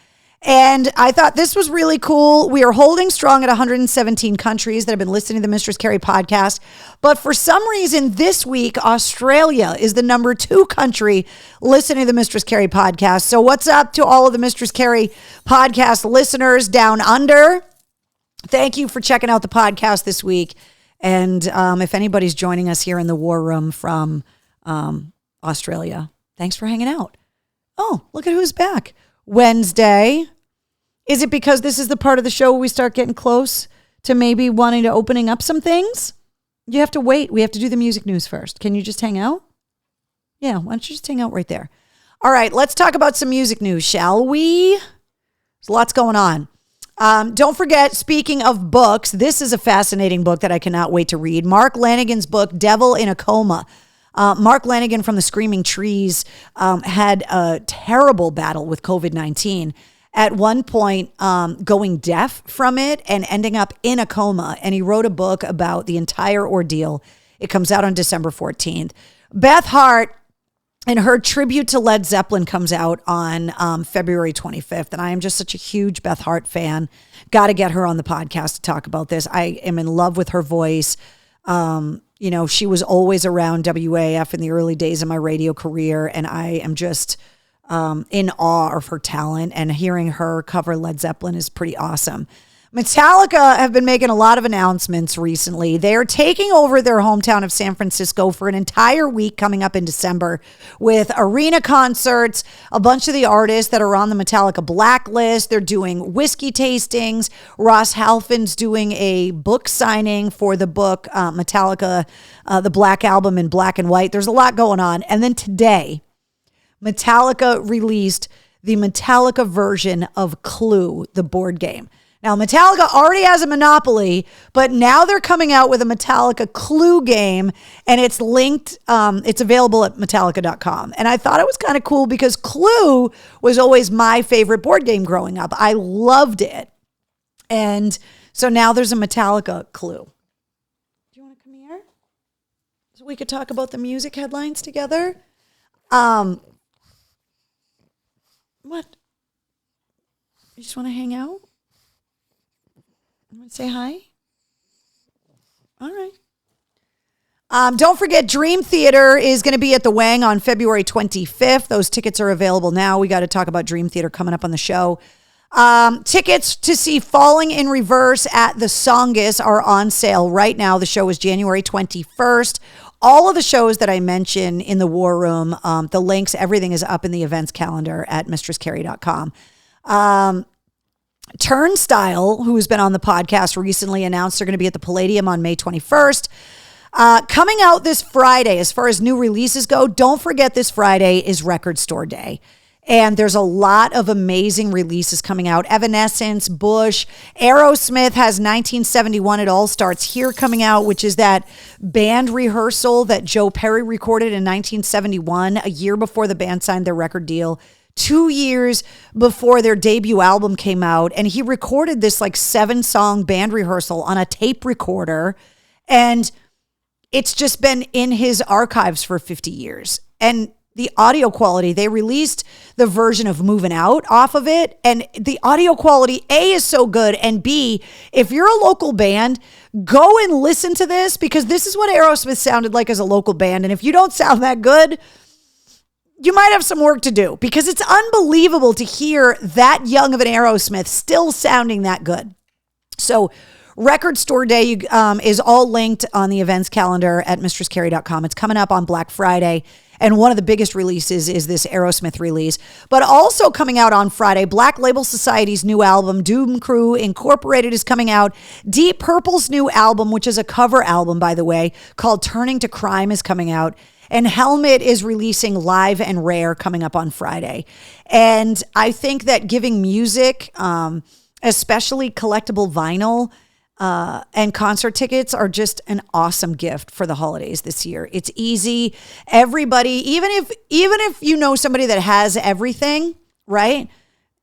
And I thought this was really cool. We are holding strong at 117 countries that have been listening to the Mistress Carrie podcast. But for some reason this week, Australia is the number 2 country listening to the Mistress Carrie podcast. So what's up to all of the Mistress Carrie podcast listeners down under? Thank you for checking out the podcast this week. And if anybody's joining us here in the war room from Australia, thanks for hanging out. Oh, look at who's back. Wednesday. Is it because this is the part of the show where we start getting close to maybe wanting to opening up some things? You have to wait. We have to do the music news first. Can you just hang out? Yeah, why don't you just hang out right there? All right, let's talk about some music news, shall we? There's lots going on. Don't forget, speaking of books, this is a fascinating book that I cannot wait to read. Mark Lanigan's book, Devil in a Coma. Mark Lanigan from the Screaming Trees had a terrible battle with COVID-19. At one point, going deaf from it and ending up in a coma. And he wrote a book about the entire ordeal. It comes out on December 14th. Beth Hart and her tribute to Led Zeppelin comes out on February 25th. And I am just such a huge Beth Hart fan. Got to get her on the podcast to talk about this. I am in love with her voice. She was always around WAF in the early days of my radio career. And I am just in awe of her talent. And hearing her cover Led Zeppelin is pretty awesome. Metallica have been making a lot of announcements recently. They are taking over their hometown of San Francisco for an entire week coming up in December with arena concerts, a bunch of the artists that are on the Metallica blacklist. They're doing whiskey tastings. Ross Halfin's doing a book signing for the book Metallica, the Black Album in Black and White. There's a lot going on. And then today, Metallica released the Metallica version of Clue, the board game. Now, Metallica already has a monopoly, but now they're coming out with a Metallica Clue game, and it's linked. It's available at Metallica.com. And I thought it was kind of cool because Clue was always my favorite board game growing up. I loved it. And so now there's a Metallica Clue. Do you want to come here? So we could talk about the music headlines together? What? You just want to hang out? You want to say hi? All right. Don't forget, Dream Theater is going to be at the Wang on February 25th. Those tickets are available now. We got to talk about Dream Theater coming up on the show. Tickets to see Falling in Reverse at the Songus are on sale right now. The show is January 21st. All of the shows that I mentioned in the War Room, the links, everything is up in the events calendar at mistresscarrie.com. Turnstile, who's been on the podcast recently, announced they're going to be at the Palladium on May 21st. Coming out this Friday, as far as new releases go, don't forget this Friday is Record Store Day. And there's a lot of amazing releases coming out. Evanescence, Bush, Aerosmith has 1971 It All Starts Here coming out, which is that band rehearsal that Joe Perry recorded in 1971, a year before the band signed their record deal. 2 years before their debut album came out, and he recorded this like 7-song band rehearsal on a tape recorder, and it's just been in his archives for 50 years. And the audio quality, they released the version of Moving Out off of it, and the audio quality, A, is so good, and B, if you're a local band, go and listen to this, because this is what Aerosmith sounded like as a local band, and if you don't sound that good, you might have some work to do because it's unbelievable to hear that young of an Aerosmith still sounding that good. So Record Store Day is all linked on the events calendar at mistresscarrie.com. It's coming up on Black Friday. And one of the biggest releases is this Aerosmith release. But also coming out on Friday, Black Label Society's new album, Doom Crew Incorporated, is coming out. Deep Purple's new album, which is a cover album, by the way, called Turning to Crime, is coming out. And Helmet is releasing Live and Rare coming up on Friday. And I think that giving music, especially collectible vinyl, and concert tickets are just an awesome gift for the holidays this year. It's easy. Everybody, even if you know somebody that has everything, right?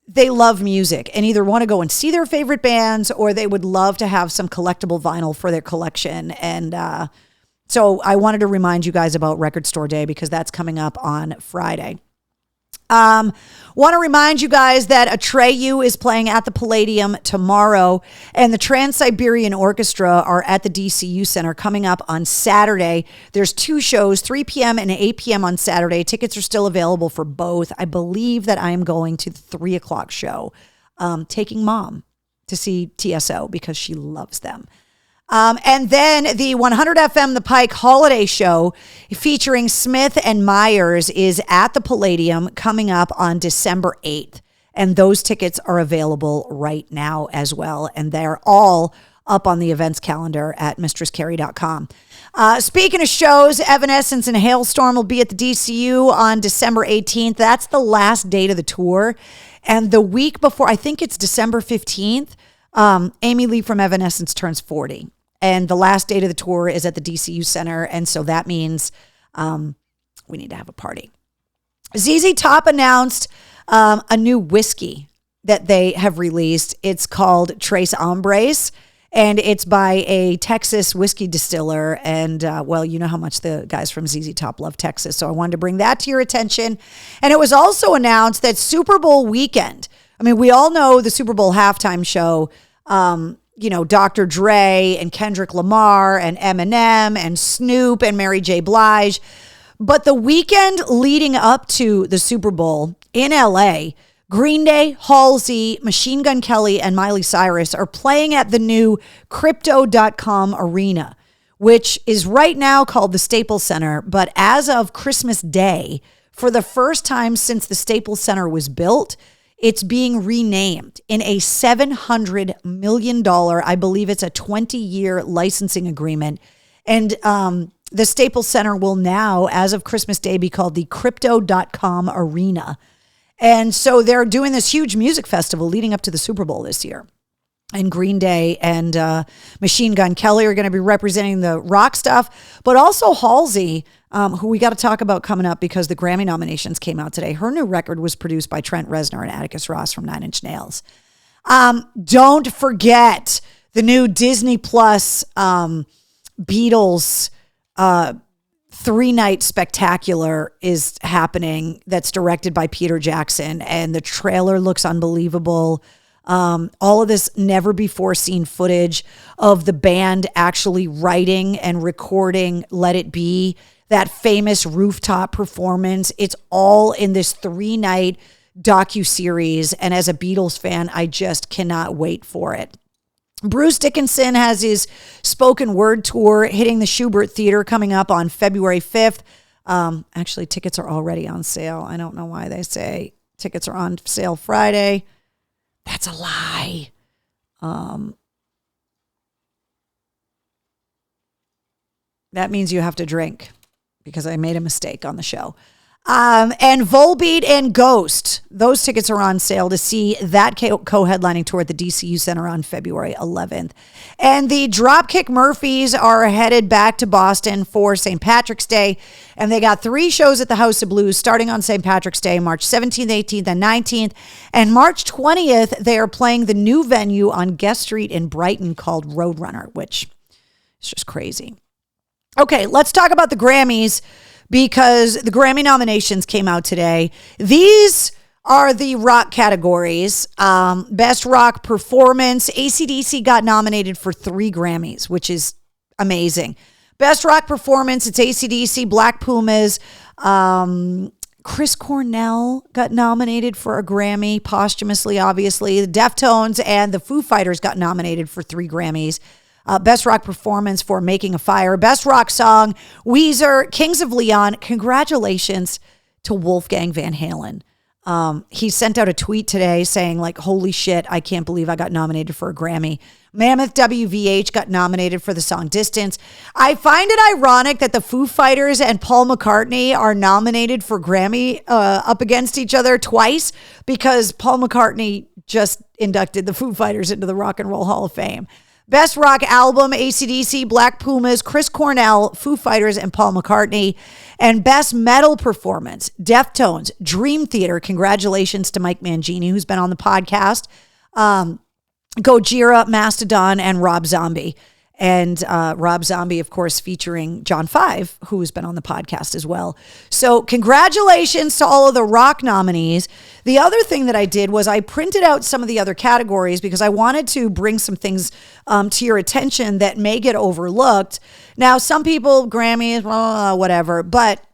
They love music and either want to go and see their favorite bands or they would love to have some collectible vinyl for their collection. And so I wanted to remind you guys about Record Store Day because that's coming up on Friday. Want to remind you guys that Atreyu is playing at the Palladium tomorrow, and the Trans-Siberian Orchestra are at the DCU Center coming up on Saturday. There's 2 shows, 3 p.m. and 8 p.m. on Saturday. Tickets are still available for both. I believe that I am going to the 3 o'clock show, taking Mom to see TSO because she loves them. And then the 100 FM The Pike Holiday Show featuring Smith and Myers is at the Palladium coming up on December 8th. And those tickets are available right now as well. And they're all up on the events calendar at mistresscarrie.com. Speaking of shows, Evanescence and Hailstorm will be at the DCU on December 18th. That's the last date of the tour. And the week before, I think it's December 15th, Amy Lee from Evanescence turns 40. And the last date of the tour is at the DCU Center. And so that means we need to have a party. ZZ Top announced a new whiskey that they have released. It's called Tres Hombres, and it's by a Texas whiskey distiller. And, well, you know how much the guys from ZZ Top love Texas. So I wanted to bring that to your attention. And it was also announced that Super Bowl weekend, I mean, we all know the Super Bowl halftime show, you know, Dr. Dre and Kendrick Lamar and Eminem and Snoop and Mary J. Blige. But the weekend leading up to the Super Bowl in LA, Green Day, Halsey, Machine Gun Kelly, and Miley Cyrus are playing at the new Crypto.com Arena, which is right now called the Staples Center. But as of Christmas Day, for the first time since the Staples Center was built, it's being renamed in a $700 million, I believe it's a 20-year licensing agreement. And the Staples Center will now, as of Christmas Day, be called the Crypto.com Arena. And so they're doing this huge music festival leading up to the Super Bowl this year. And Green Day and Machine Gun Kelly are going to be representing the rock stuff, but also Halsey, who we got to talk about coming up because the Grammy nominations came out today. Her new record was produced by Trent Reznor and Atticus Ross from Nine Inch Nails. Don't forget the new Disney Plus Beatles 3-night spectacular is happening. That's directed by Peter Jackson, and the trailer looks unbelievable. All of this never before seen footage of the band actually writing and recording Let It Be, that famous rooftop performance. It's all in this 3-night docuseries. And as a Beatles fan, I just cannot wait for it. Bruce Dickinson has his spoken word tour hitting the Schubert Theater coming up on February 5th. Actually, tickets are already on sale. I don't know why they say tickets are on sale Friday. That's a lie. That means you have to drink because I made a mistake on the show. And Volbeat and Ghost, those tickets are on sale to see that co-headlining tour at the DCU Center on February 11th. And the Dropkick Murphys are headed back to Boston for St. Patrick's Day. And they got 3 shows at the House of Blues starting on St. Patrick's Day, March 17th, 18th, and 19th. And March 20th, they are playing the new venue on Guest Street in Brighton called Roadrunner, which is just crazy. Okay, let's talk about the Grammys, because the Grammy nominations came out today. These are the rock categories. Best Rock Performance. AC/DC got nominated for 3 Grammys, which is amazing. Best Rock Performance, it's AC/DC, Black Pumas, Chris Cornell got nominated for a Grammy posthumously, obviously. The Deftones and the Foo Fighters got nominated for 3 Grammys. Best rock performance for Making a Fire. Best rock song, Weezer, Kings of Leon. Congratulations to Wolfgang Van Halen. He sent out a tweet today saying, like, holy shit, I can't believe I got nominated for a Grammy. Mammoth WVH got nominated for the song Distance. I find it ironic that the Foo Fighters and Paul McCartney are nominated for Grammy up against each other twice, because Paul McCartney just inducted the Foo Fighters into the Rock and Roll Hall of Fame. Best rock album, AC/DC, Black Pumas, Chris Cornell, Foo Fighters, and Paul McCartney. And best metal performance, Deftones, Dream Theater. Congratulations to Mike Mangini, who's been on the podcast. Gojira, Mastodon, and Rob Zombie. And Rob Zombie, of course, featuring John Five, who's been on the podcast as well. So congratulations to all of the rock nominees. The other thing that I did was I printed out some of the other categories because I wanted to bring some things to your attention that may get overlooked. Now, some people, Grammys, whatever, but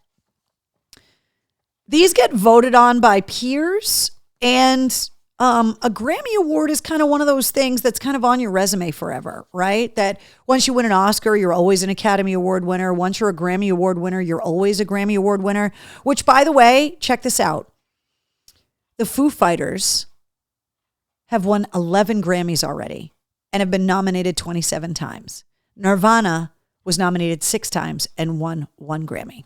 these get voted on by peers, and a Grammy Award is kind of one of those things that's kind of on your resume forever, right? That once you win an Oscar, you're always an Academy Award winner. Once you're a Grammy Award winner, you're always a Grammy Award winner, which, by the way, check this out. The Foo Fighters have won 11 Grammys already and have been nominated 27 times. Nirvana was nominated 6 times and won 1 Grammy.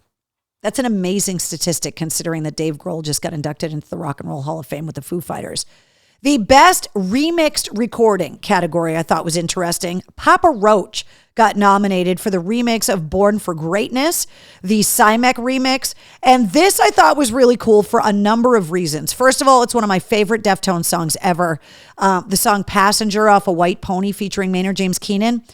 That's an amazing statistic considering that Dave Grohl just got inducted into the Rock and Roll Hall of Fame with the Foo Fighters. The best remixed recording category I thought was interesting. Papa Roach got nominated for the remix of Born for Greatness, the Cymek remix. And this I thought was really cool for a number of reasons. First of all, it's one of my favorite Deftones songs ever. The song Passenger off a White Pony featuring Maynard James Keenan.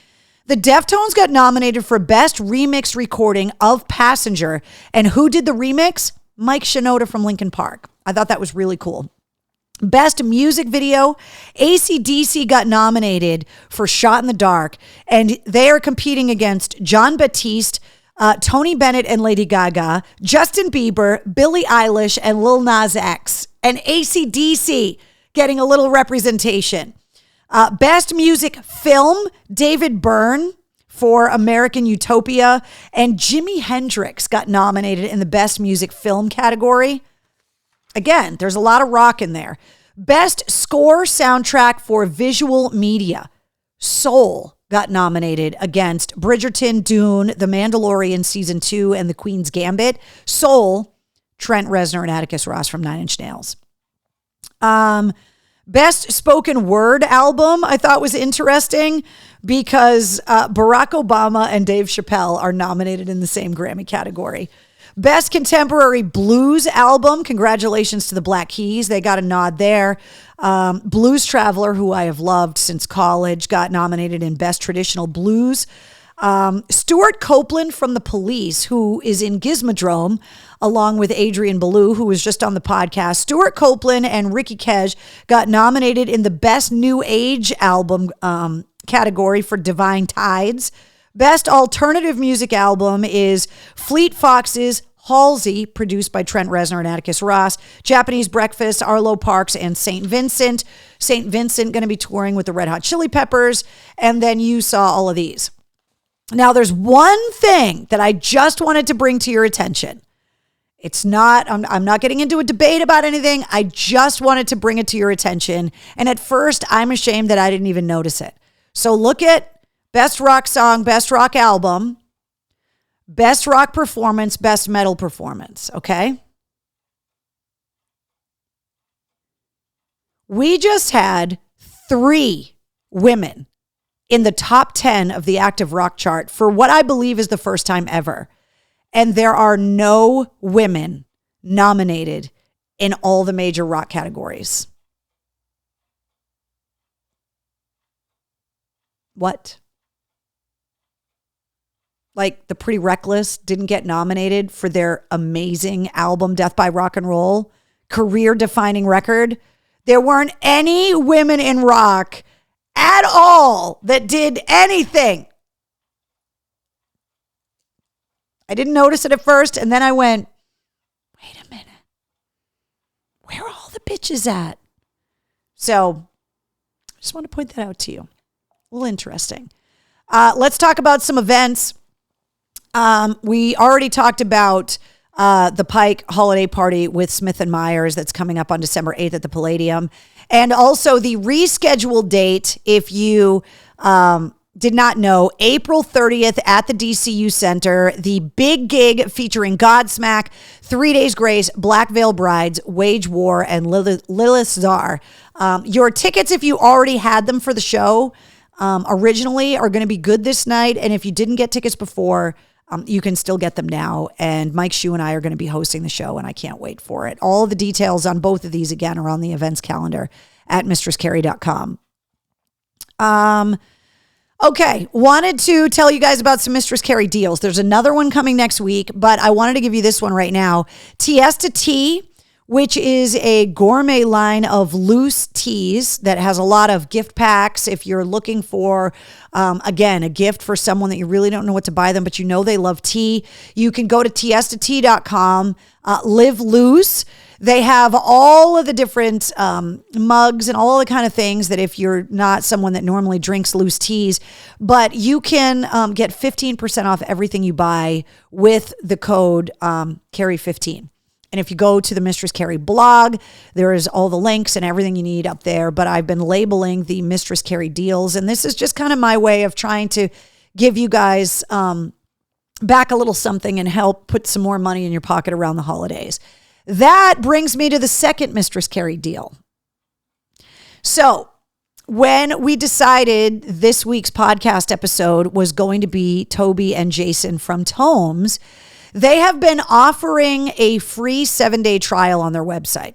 The Deftones got nominated for Best Remixed Recording of Passenger. And who did the remix? Mike Shinoda from Linkin Park. I thought that was really cool. Best Music Video, AC/DC got nominated for Shot in the Dark. And they are competing against John Batiste, Tony Bennett and Lady Gaga, Justin Bieber, Billie Eilish, and Lil Nas X. And AC/DC getting a little representation. Best Music Film, David Byrne for American Utopia, and Jimi Hendrix got nominated in the Best Music Film category. Again, there's a lot of rock in there. Best Score Soundtrack for Visual Media, Soul got nominated against Bridgerton, Dune, The Mandalorian Season 2, and The Queen's Gambit. Soul, Trent Reznor and Atticus Ross from Nine Inch Nails. Best Spoken Word Album I thought was interesting because Barack Obama and Dave Chappelle are nominated in the same Grammy category. Best Contemporary Blues Album, congratulations to the Black Keys. They got a nod there. Blues Traveler, who I have loved since college, got nominated in Best Traditional Blues. Stuart Copeland from The Police, who is in Gizmodrome, along with Adrian Belew, who was just on the podcast. Stuart Copeland and Ricky Kej got nominated in the Best New Age Album category for Divine Tides. Best Alternative Music Album is Fleet Foxes' Halsey, produced by Trent Reznor and Atticus Ross. Japanese Breakfast, Arlo Parks, and St. Vincent. St. Vincent going to be touring with the Red Hot Chili Peppers. And then you saw all of these. Now, there's one thing that I just wanted to bring to your attention. It's not, I'm not getting into a debate about anything. I just wanted to bring it to your attention. And at first, I'm ashamed that I didn't even notice it. So look at Best Rock Song, Best Rock Album, Best Rock Performance, Best Metal Performance, okay? We just had 3 women in the top 10 of the active rock chart for what I believe is the first time ever. And there are no women nominated in all the major rock categories. What? Like the Pretty Reckless didn't get nominated for their amazing album, Death by Rock and Roll, career-defining record. There weren't any women in rock at all that did anything. I didn't notice it at first, and then I went, wait a minute. that bitch is at? So just want to point that out to you. A little interesting. Let's talk about some events. We already talked about the Pike holiday party with Smith & Myers that's coming up on December 8th at the Palladium. And also the rescheduled date, if you did not know, April 30th at the DCU Center, the big gig featuring Godsmack, 3 Days Grace, Black Veil Brides, Wage War, and Lilith Czar. Your tickets, if you already had them for the show originally, are going to be good this night. And if you didn't get tickets before, you can still get them now. And Mike Shue and I are going to be hosting the show, and I can't wait for it. All the details on both of these, again, are on the events calendar at mistresscarrie.com. Okay, wanted to tell you guys about some Mistress Carrie deals. There's another one coming next week, but I wanted to give you this one right now. Tiesta Tea, which is a gourmet line of loose teas that has a lot of gift packs. If you're looking for, again, a gift for someone that you really don't know what to buy them, but you know they love tea, you can go to tiestatea.com, live loose. They have all of the different mugs and all the kind of things that if you're not someone that normally drinks loose teas, but you can get 15% off everything you buy with the code Carrie15. And if you go to the Mistress Carrie blog, there is all the links and everything you need up there. But I've been labeling the Mistress Carrie deals. And this is just kind of my way of trying to give you guys back a little something and help put some more money in your pocket around the holidays. That brings me to the second Mistress Carrie deal. So when we decided this week's podcast episode was going to be Toby and Jason from Tomes, they have been offering a free 7-day trial on their website.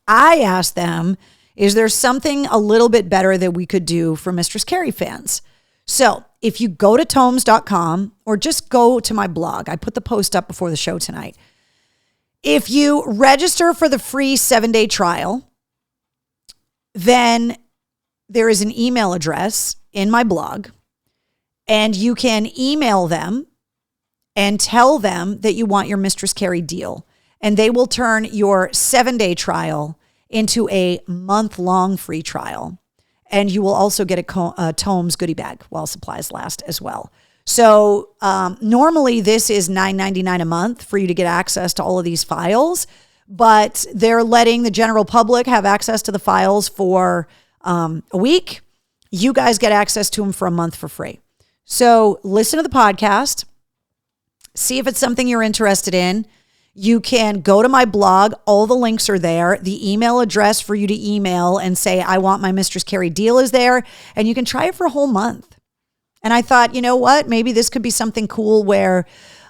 I asked them, is there something a little bit better that we could do for Mistress Carrie fans? So if you go to tomes.com or just go to my blog, I put the post up before the show tonight. If you register for the free 7-day trial, then there is an email address in my blog, and you can email them and tell them that you want your Mistress Carrie deal, and they will turn your 7-day trial into a month-long free trial. And you will also get a Tomes goodie bag while supplies last as well. So normally this is $9.99 a month for you to get access to all of these files, but they're letting the general public have access to the files for a week. You guys get access to them for a month for free. So listen to the podcast. See if it's something you're interested in. You can go to my blog. All the links are there. The email address for you to email and say, I want my Mistress Carrie deal is there. And you can try it for a whole month. And I thought, you know what? Maybe this could be something cool where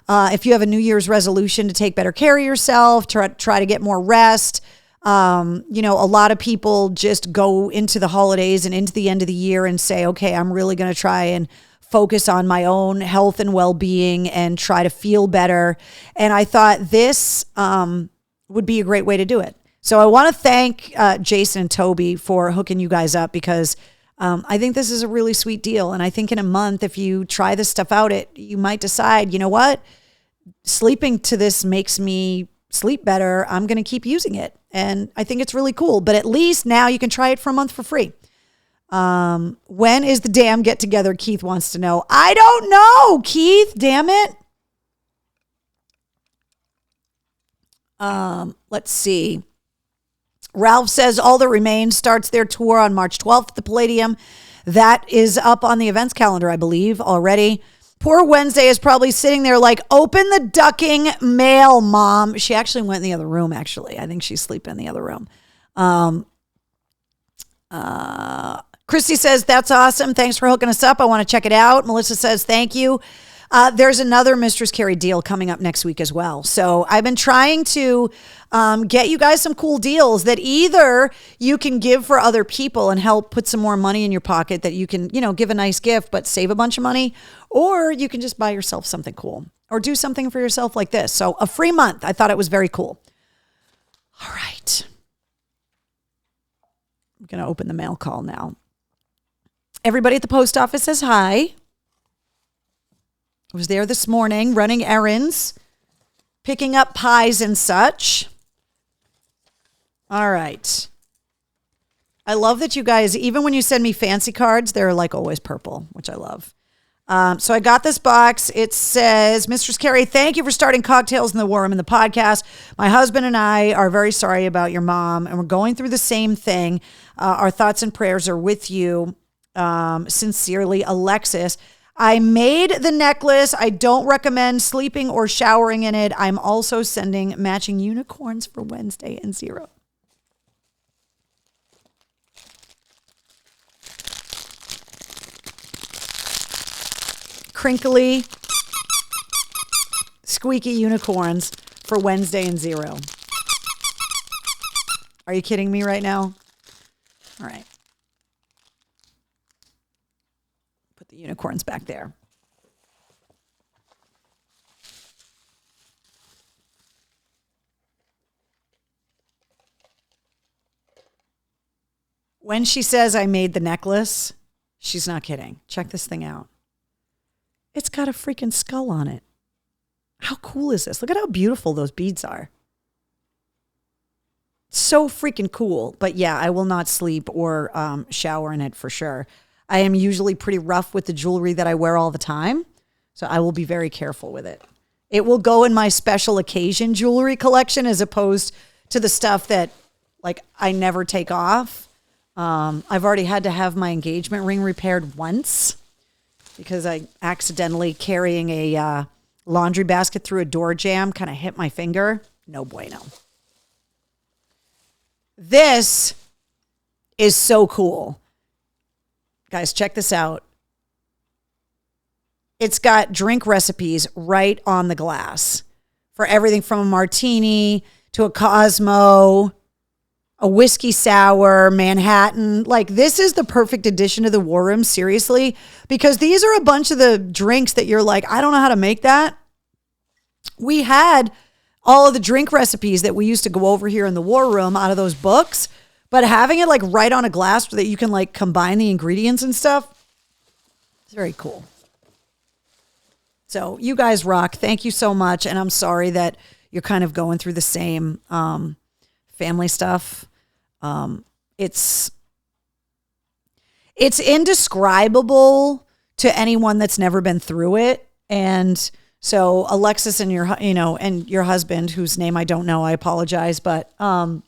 if you have a New Year's resolution to take better care of yourself, try to get more rest. A lot of people just go into the holidays and into the end of the year and say, okay, I'm really going to try and focus on my own health and well-being and try to feel better. And I thought this would be a great way to do it. So I want to thank Jason and Toby for hooking you guys up, because I think this is a really sweet deal. And I think in a month, if you try this stuff out, you might decide, you know what? Sleeping to this makes me sleep better. I'm going to keep using it. And I think it's really cool. But at least now you can try it for a month for free. When is the damn get together? Keith wants to know. I don't know, Keith, damn it. Let's see. Ralph says All That Remains starts their tour on March 12th at the Palladium. That is up on the events calendar, I believe, already. Poor Wednesday is probably sitting there like, open the ducking mail, Mom. She actually went in the other room, actually. I think she's sleeping in the other room. Christy says, that's awesome. Thanks for hooking us up. I want to check it out. Melissa says, thank you. There's another Mistress Carrie deal coming up next week as well. So I've been trying to get you guys some cool deals that either you can give for other people and help put some more money in your pocket that you can, give a nice gift, but save a bunch of money, or you can just buy yourself something cool or do something for yourself like this. So a free month. I thought it was very cool. All right. I'm going to open the mail call now. Everybody at the post office says hi. I was there this morning running errands, picking up pies and such. All right. I love that you guys, even when you send me fancy cards, they're like always purple, which I love. So I got this box. It says, Mistress Carrie, thank you for starting Cocktails in the War Room in the podcast. My husband and I are very sorry about your mom, and we're going through the same thing. Our thoughts and prayers are with you. Sincerely, Alexis. I made the necklace. I don't recommend sleeping or showering in it. I'm also sending matching unicorns for Wednesday and Zero. Crinkly, squeaky unicorns for Wednesday and Zero. Are you kidding me right now? All right. Put the unicorns back there. When she says I made the necklace, she's not kidding. Check this thing out. It's got a freaking skull on it. How cool is this? Look at how beautiful those beads are. So freaking cool. But yeah, I will not sleep or shower in it for sure. I am usually pretty rough with the jewelry that I wear all the time. So I will be very careful with it. It will go in my special occasion jewelry collection as opposed to the stuff that like I never take off. I've already had to have my engagement ring repaired once, because I accidentally carrying a laundry basket through a door jam kind of hit my finger. No bueno. This is so cool. Guys, check this out. It's got drink recipes right on the glass for everything from a martini to a Cosmo, a whiskey sour, Manhattan. Like, this is the perfect addition to the War Room, seriously, because these are a bunch of the drinks that you're like, I don't know how to make that. We had all of the drink recipes that we used to go over here in the War Room out of those books, but having it like right on a glass so that you can like combine the ingredients and stuff, it's very cool. So you guys rock. Thank you so much. And I'm sorry that you're kind of going through the same family stuff. It's indescribable to anyone that's never been through it. And so Alexis and your husband, whose name I don't know, I apologize, but I'm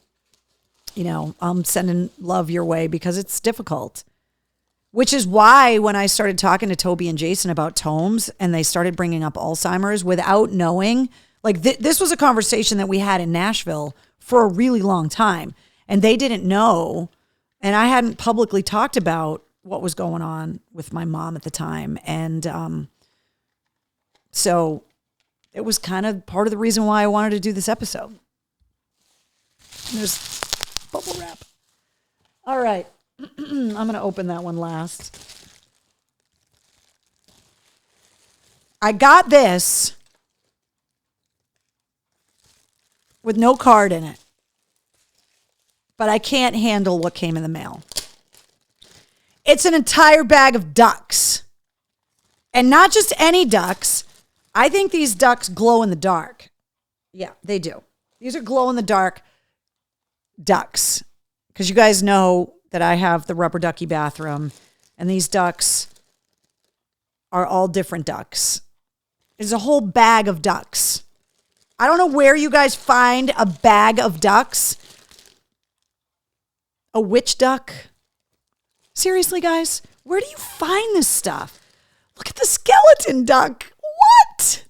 sending love your way because it's difficult. Which is why when I started talking to Toby and Jason about tomes and they started bringing up Alzheimer's without knowing, like this was a conversation that we had in Nashville for a really long time. And they didn't know. And I hadn't publicly talked about what was going on with my mom at the time. And so it was kind of part of the reason why I wanted to do this episode. And there's bubble wrap. All right. I'm going to open that one last. I got this with no card in it, but I can't handle what came in the mail. It's an entire bag of ducks, and not just any ducks. I think these ducks glow in the dark. Yeah, they do. These are glow in the dark ducks, because you guys know that I have the rubber ducky bathroom, and these ducks are all different ducks. There's a whole bag of ducks. I don't know where you guys find a bag of ducks. A witch duck? Seriously, guys? Where do you find this stuff? Look at the skeleton duck. What?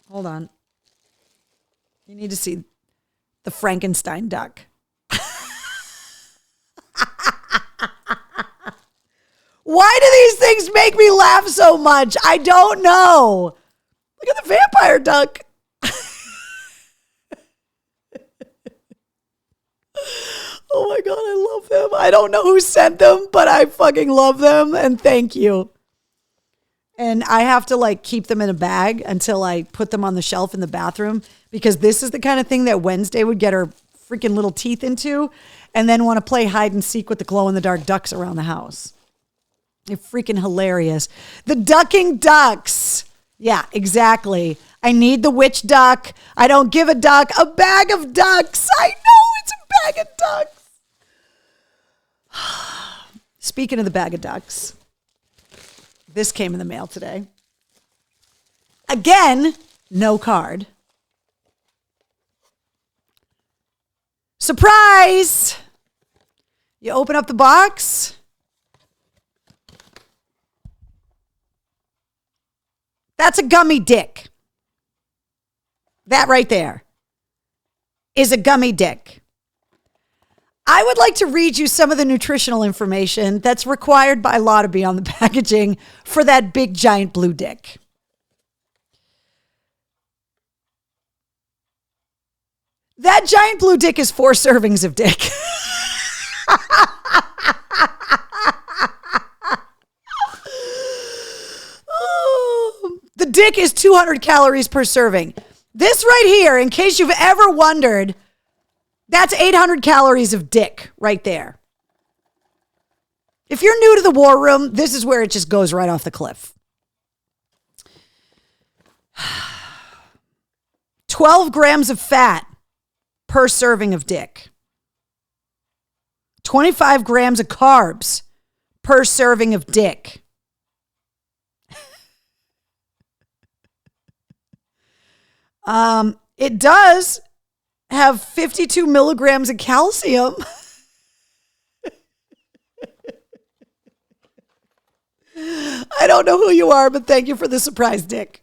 Hold on. You need to see the Frankenstein duck. Why do these things make me laugh so much? I don't know. Look at the vampire duck. Oh my God, I love them. I don't know who sent them, but I fucking love them, and thank you. And I have to like keep them in a bag until I put them on the shelf in the bathroom, because this is the kind of thing that Wednesday would get her freaking little teeth into and then want to play hide and seek with the glow in the dark ducks around the house. They're freaking hilarious. The ducking ducks. Yeah, exactly. I need the witch duck. I don't give a duck. A bag of ducks. I know it's a bag of ducks. Speaking of the bag of ducks, this came in the mail today. Again, no card. Surprise! You open up the box. That's a gummy dick. That right there is a gummy dick. I would like to read you some of the nutritional information that's required by law to be on the packaging for that big giant blue dick. That giant blue dick is 4 servings of dick. The dick is 200 calories per serving. This right here, in case you've ever wondered, that's 800 calories of dick right there. If you're new to the war room, this is where it just goes right off the cliff. 12 grams of fat per serving of dick. 25 grams of carbs per serving of dick. It does have 52 milligrams of calcium. I don't know who you are, but thank you for the surprise, dick.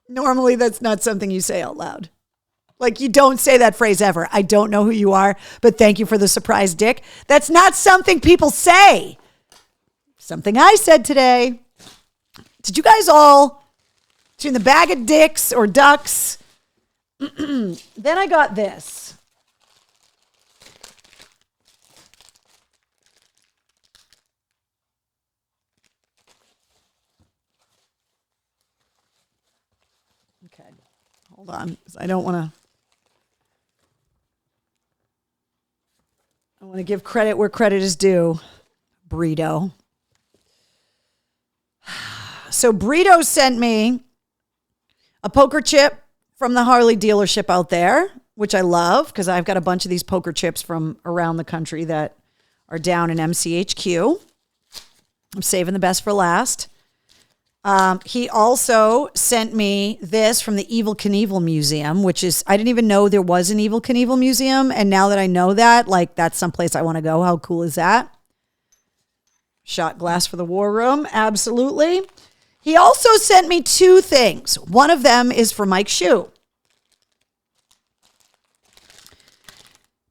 Normally, that's not something you say out loud. Like, you don't say that phrase ever. I don't know who you are, but thank you for the surprise, dick. That's not something people say. Something I said today. Did you guys all, between the bag of dicks or ducks, then I got this. Okay, hold on, because I don't want to. I want to give credit where credit is due. Burrito. So Burrito sent me a poker chip from the Harley dealership out there, which I love because I've got a bunch of these poker chips from around the country that are down in MCHQ. I'm saving the best for last. He also sent me this from the Evel Knievel Museum, which is, I didn't even know there was an Evel Knievel Museum. And now that I know that, like, that's someplace I want to go. How cool is that? Shot glass for the war room. Absolutely. He also sent me 2 things. One of them is for Mike Shue.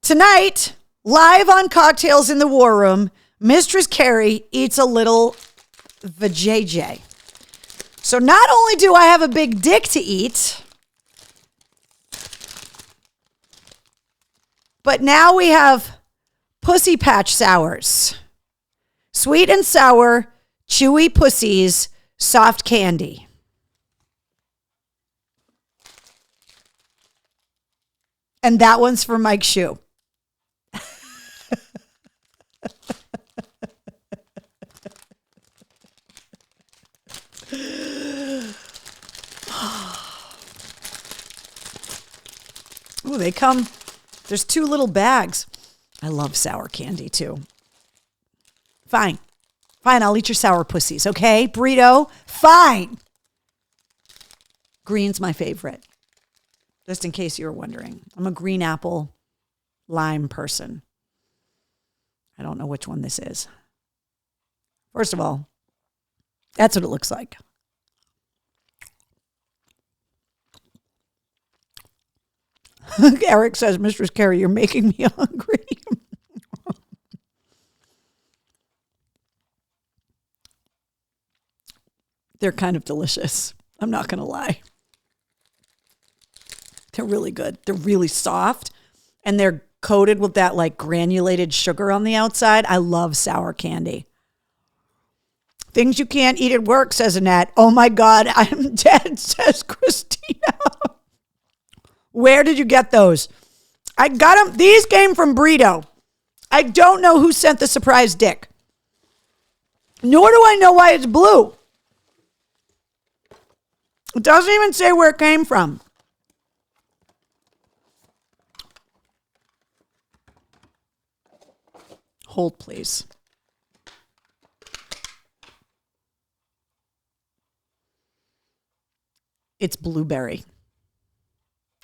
Tonight, live on Cocktails in the War Room, Mistress Carrie eats a little vajayjay. So not only do I have a big dick to eat, but now we have Pussy Patch Sours. Sweet and sour, chewy pussies, soft candy. And that one's for Mike Shue. Ooh, they come. There's 2 little bags. I love sour candy too. Fine. Fine, I'll eat your sour pussies, okay? Burrito, fine. Green's my favorite. Just in case you were wondering. I'm a green apple lime person. I don't know which one this is. First of all, that's what it looks like. Eric says, Mistress Carrie, you're making me hungry. They're kind of delicious. I'm not going to lie. They're really good. They're really soft. And they're coated with that like granulated sugar on the outside. I love sour candy. Things you can't eat at work, says Annette. Oh my God, I'm dead, says Christina. Where did you get those? I got them. These came from Burrito. I don't know who sent the surprise dick. Nor do I know why it's blue. It doesn't even say where it came from. Hold, please. It's blueberry.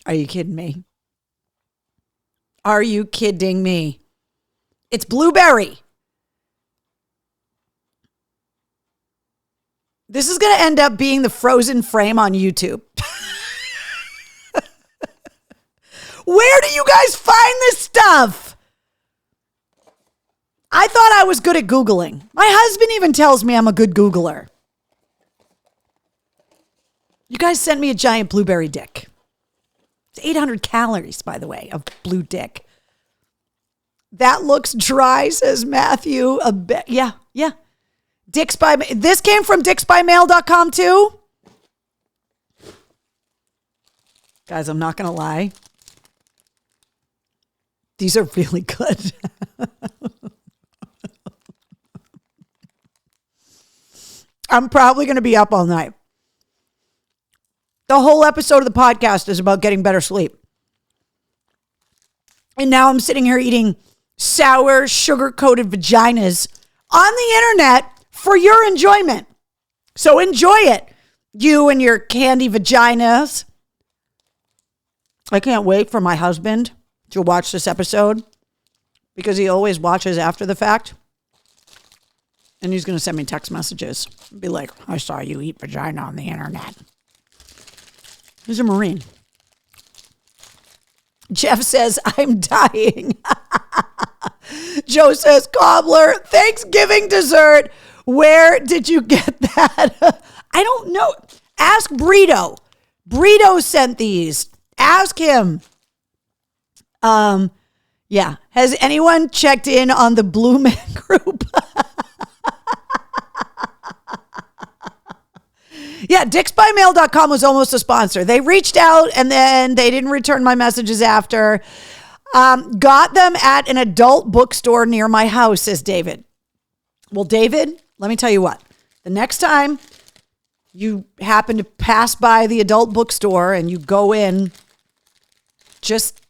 Are you kidding me? Are you kidding me? It's blueberry. This is going to end up being the frozen frame on YouTube. Where do you guys find this stuff? I thought I was good at Googling. My husband even tells me I'm a good Googler. You guys sent me a giant blueberry dick. It's 800 calories, by the way, of blue dick. That looks dry, says Matthew. Yeah. This came from dicksbymail.com too. Guys, I'm not going to lie. These are really good. I'm probably going to be up all night. The whole episode of the podcast is about getting better sleep. And now I'm sitting here eating sour, sugar-coated vaginas on the internet for your enjoyment. So enjoy it, you and your candy vaginas. I can't wait for my husband to watch this episode because he always watches after the fact. And he's going to send me text messages. Be like, I saw you eat vagina on the internet. He's a Marine. Jeff says, I'm dying. Joe says, cobbler, Thanksgiving dessert. Where did you get that? I don't know. Ask Brito. Brito sent these. Ask him. Yeah. Has anyone checked in on the Blue Man Group? Yeah, dicksbymail.com was almost a sponsor. They reached out and then they didn't return my messages after. Got them at an adult bookstore near my house, says David. Well, David, let me tell you what. The next time you happen to pass by the adult bookstore and you go in just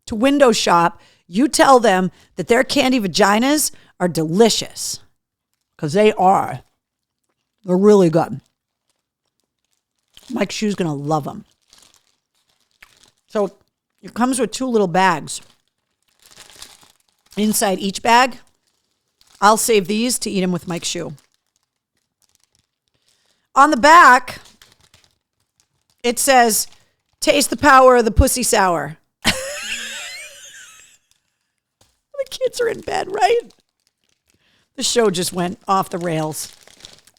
to window shop, you tell them that their candy vaginas are delicious. Because they are. They're really good. Mike Shue's going to love them. So it comes with 2 little bags. Inside each bag, I'll save these to eat them with Mike Shue. On the back, it says, taste the power of the pussy sour. The kids are in bed, right? The show just went off the rails.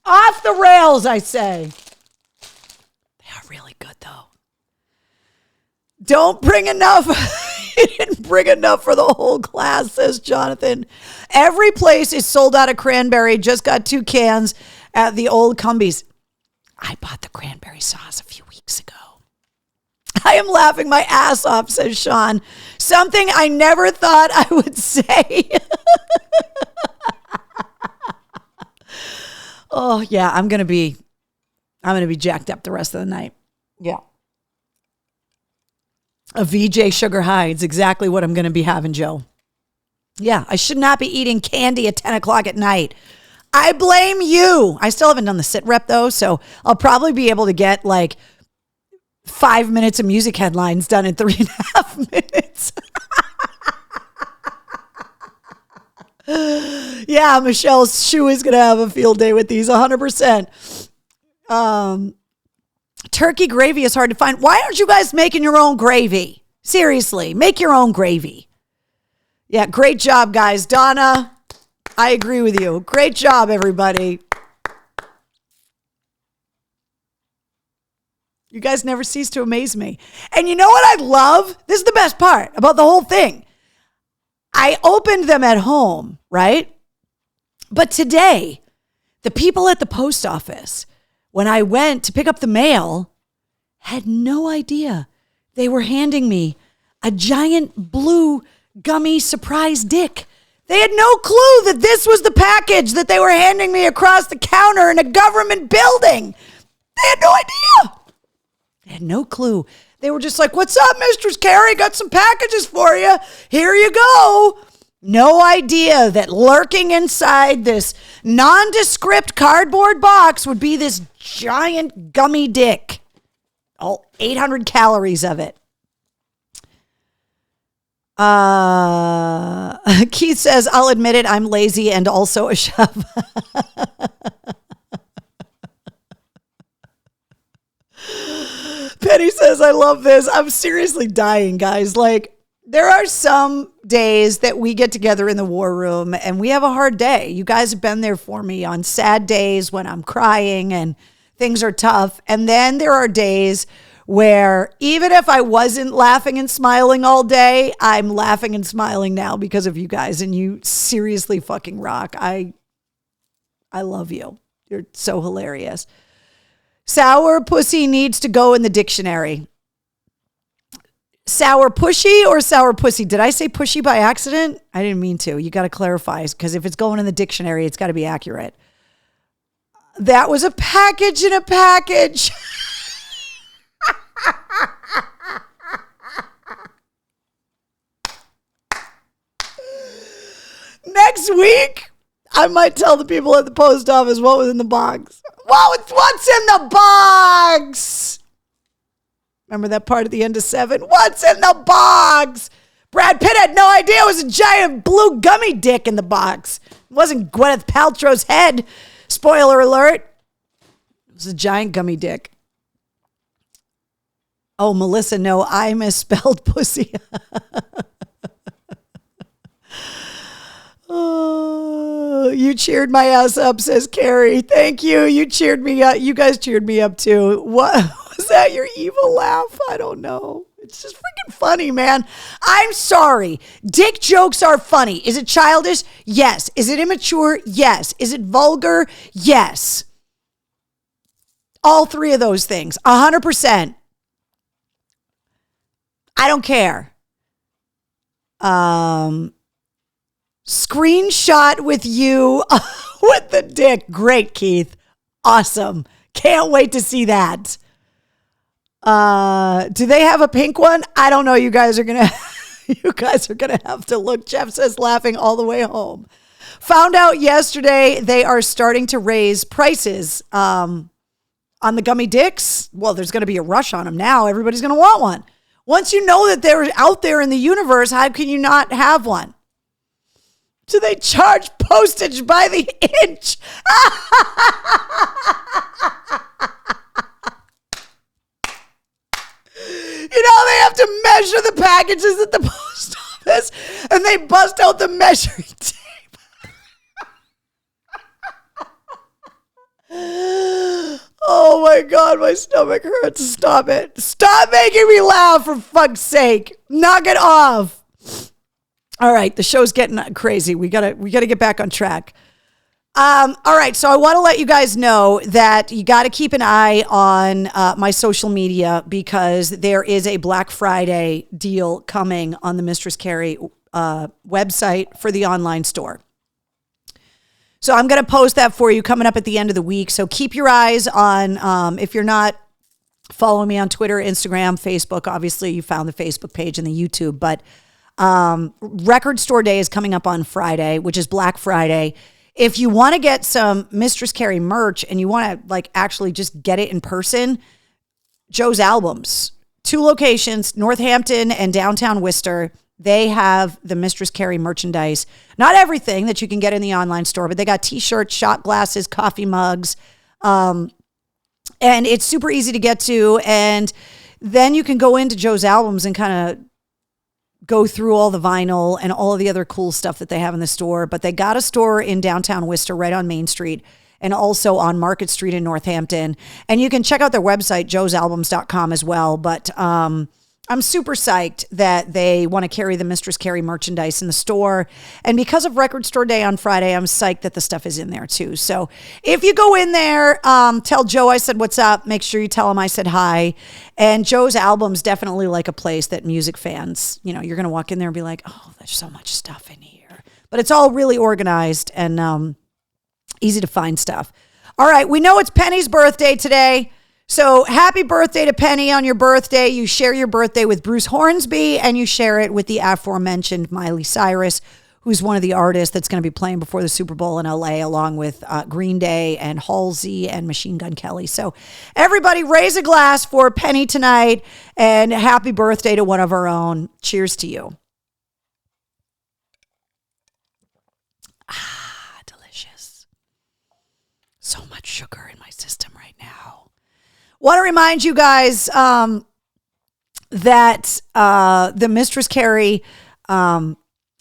Off the rails, I say. They are really good, though. Don't bring enough. You didn't bring enough for the whole class, says Jonathan. Every place is sold out of cranberry. Just got 2 cans at the old Cumbies. I bought the cranberry sauce a few weeks ago. I am laughing my ass off, says Sean. Something I never thought I would say. Oh, yeah, I'm going to be jacked up the rest of the night. Yeah. A VJ Sugar High. It's exactly what I'm going to be having, Joe. Yeah, I should not be eating candy at 10 o'clock at night. I blame you. I still haven't done the sit rep, though, so I'll probably be able to get like 5 minutes of music headlines done in 3.5 minutes. Yeah, Michelle's shoe is going to have a field day with these, 100%. Turkey gravy is hard to find. Why aren't you guys making your own gravy? Seriously, make your own gravy. Yeah, great job, guys. Donna, I agree with you. Great job, everybody. You guys never cease to amaze me. And you know what I love? This is the best part about the whole thing. I opened them at home, right? But today, the people at the post office, when I went to pick up the mail, had no idea they were handing me a giant blue gummy surprise dick. They had no clue that this was the package that they were handing me across the counter in a government building. They had no idea. They had no clue. They were just like, what's up, Mistress Carrie? Got some packages for you. Here you go. No idea that lurking inside this nondescript cardboard box would be this giant gummy dick. All 800 calories of it. Keith says, I'll admit it, I'm lazy and also a chef. Penny says, I love this. I'm seriously dying, guys. Like, there are some days that we get together in the war room and we have a hard day. You guys have been there for me on sad days when I'm crying and things are tough. And then there are days where even if I wasn't laughing and smiling all day, I'm laughing and smiling now because of you guys. And you seriously fucking rock. I love you. You're so hilarious. Sour pussy needs to go in the dictionary. Sour pushy or sour pussy? Did I say pushy by accident? I didn't mean to. You got to clarify, because if it's going in the dictionary, it's got to be accurate. That was a package in a package. Next week, I might tell the people at the post office what was in the box. What's in the box? Remember that part at the end of 7? What's in the box? Brad Pitt had no idea it was a giant blue gummy dick in the box. It wasn't Gwyneth Paltrow's head. Spoiler alert. It was a giant gummy dick. Oh, Melissa, no, I misspelled pussy. Oh, you cheered my ass up, says Carrie. Thank you. You cheered me up. You guys cheered me up too. What was that? Your evil laugh? I don't know. It's just freaking funny, man. I'm sorry. Dick jokes are funny. Is it childish? Yes. Is it immature? Yes. Is it vulgar? Yes. All three of those things. 100%. I don't care. Screenshot with you with the dick. Great, Keith. Awesome. Can't wait to see that. Do they have a pink one? I don't know. You guys are gonna have to look. Jeff says, laughing all the way home. Found out yesterday they are starting to raise prices on the gummy dicks. Well, there's going to be a rush on them now. Everybody's going to want one. Once you know that they're out there in the universe, how can you not have one? Do they charge postage by the inch? You know, they have to measure the packages at the post office, and they bust out the measuring tape. Oh my God, my stomach hurts. Stop it. Stop making me laugh, for fuck's sake. Knock it off. All right, the show's getting crazy. We gotta get back on track. All right, so I want to let you guys know that you got to keep an eye on my social media, because there is a Black Friday deal coming on the Mistress Carrie website for the online store. So I'm going to post that for you coming up at the end of the week. So keep your eyes on, if you're not following me on Twitter, Instagram, Facebook, obviously you found the Facebook page and the YouTube, but Record Store Day is coming up on Friday, which is Black Friday. If you want to get some Mistress Carrie merch and you want to like actually just get it in person, Joe's Albums, 2 locations, Northampton and downtown Worcester. They have the Mistress Carrie merchandise. Not everything that you can get in the online store, but they got t-shirts, shot glasses, coffee mugs. And it's super easy to get to. And then you can go into Joe's Albums and kind of go through all the vinyl and all of the other cool stuff that they have in the store. But they got a store in downtown Worcester right on Main Street, and also on Market Street in Northampton. And you can check out their website, joesalbums.com as well. But I'm super psyched that they want to carry the Mistress Carrie merchandise in the store. And because of Record Store Day on Friday, I'm psyched that the stuff is in there too. So if you go in there, tell Joe I said what's up. Make sure you tell him I said hi. And Joe's Albums, definitely like a place that music fans, you know, you're going to walk in there and be like, oh, there's so much stuff in here. But it's all really organized and easy to find stuff. All right, we know it's Penny's birthday today. So happy birthday to Penny on your birthday. You share your birthday with Bruce Hornsby, and you share it with the aforementioned Miley Cyrus, who's one of the artists that's going to be playing before the Super Bowl in LA, along with Green Day and Halsey and Machine Gun Kelly. So everybody raise a glass for Penny tonight, and happy birthday to one of our own. Cheers to you. Ah, delicious. So much sugar in my system right now. Want to remind you guys that the Mistress Carrie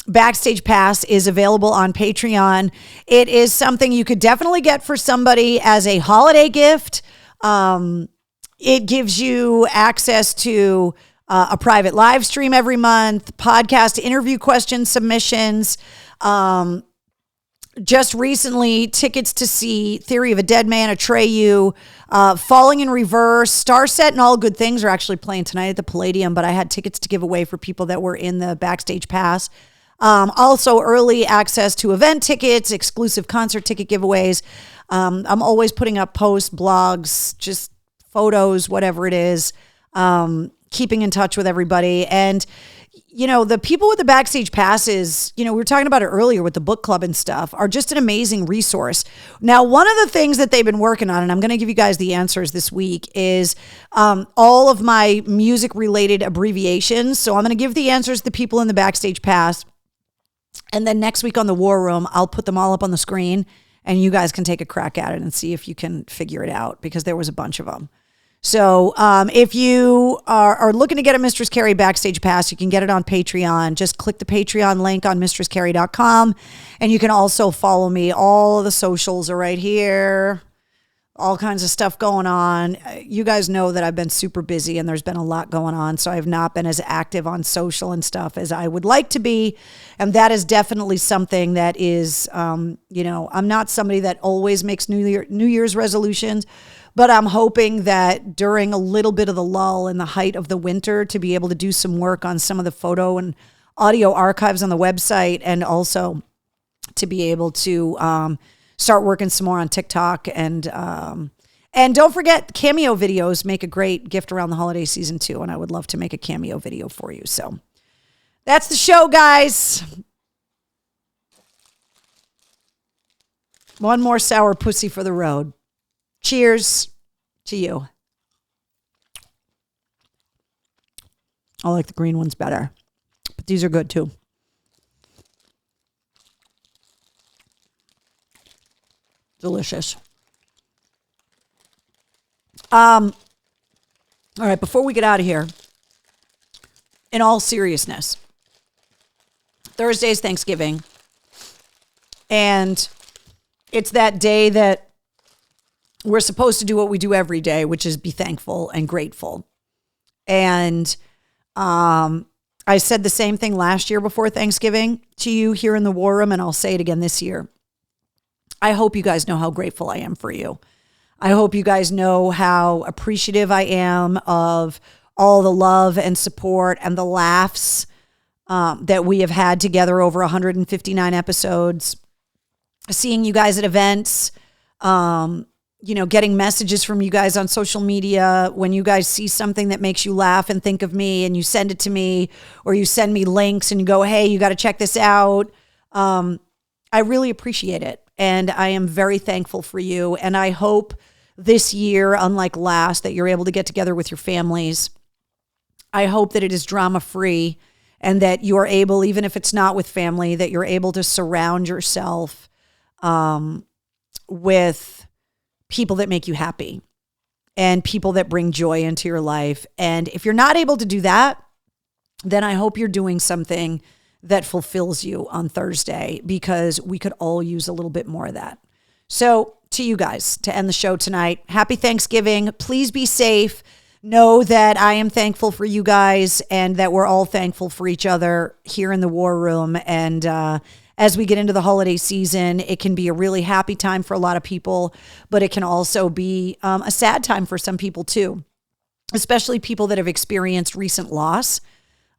Backstage Pass is available on Patreon. It is something you could definitely get for somebody as a holiday gift. It gives you access to a private live stream every month, podcast interview question submissions, just recently, tickets to see Theory of a Dead Man, Atreyu, Falling in Reverse, Starset, and All Good Things are actually playing tonight at the Palladium, but I had tickets to give away for people that were in the Backstage Pass. Also, early access to event tickets, exclusive concert ticket giveaways. I'm always putting up posts, blogs, just photos, whatever it is, keeping in touch with everybody. And the people with the Backstage Passes, we were talking about it earlier with the book club and stuff, are just an amazing resource. Now, one of the things that they've been working on, and I'm going to give you guys the answers this week, is all of my music-related abbreviations. So I'm going to give the answers to the people in the Backstage Pass. And then next week on the War Room, I'll put them all up on the screen, and you guys can take a crack at it and see if you can figure it out, because there was a bunch of them. So if you are looking to get a Mistress Carrie Backstage Pass, you can get it on Patreon. Just click the Patreon link on mistresscarrie.com. And you can also follow me. All of the socials are right here. All kinds of stuff going on. You guys know that I've been super busy and there's been a lot going on. So I've not been as active on social and stuff as I would like to be. And that is definitely something that is, I'm not somebody that always makes New Year's resolutions. But I'm hoping that during a little bit of the lull in the height of the winter to be able to do some work on some of the photo and audio archives on the website, and also to be able to start working some more on TikTok. And don't forget, cameo videos make a great gift around the holiday season too. And I would love to make a cameo video for you. So that's the show, guys. One more sour pussy for the road. Cheers to you. I like the green ones better, but these are good too. Delicious. All right, before we get out of here, in all seriousness, Thursday's Thanksgiving, and it's that day that we're supposed to do what we do every day, which is be thankful and grateful. And I said the same thing last year before Thanksgiving to you here in the War Room, and I'll say it again this year. I hope you guys know how grateful I am for you. I hope you guys know how appreciative I am of all the love and support and the laughs that we have had together over 159 episodes, seeing you guys at events, getting messages from you guys on social media. When you guys see something that makes you laugh and think of me and you send it to me, or you send me links and you go, hey, you got to check this out. I really appreciate it. And I am very thankful for you. And I hope this year, unlike last, that you're able to get together with your families. I hope that it is drama-free and that you are able, even if it's not with family, that you're able to surround yourself with people that make you happy and people that bring joy into your life. And if you're not able to do that, then I hope you're doing something that fulfills you on Thursday, because we could all use a little bit more of that. So to you guys, to end the show tonight, happy Thanksgiving. Please be safe. Know that I am thankful for you guys and that we're all thankful for each other here in the War Room. And as we get into the holiday season, it can be a really happy time for a lot of people, but it can also be a sad time for some people too, especially people that have experienced recent loss.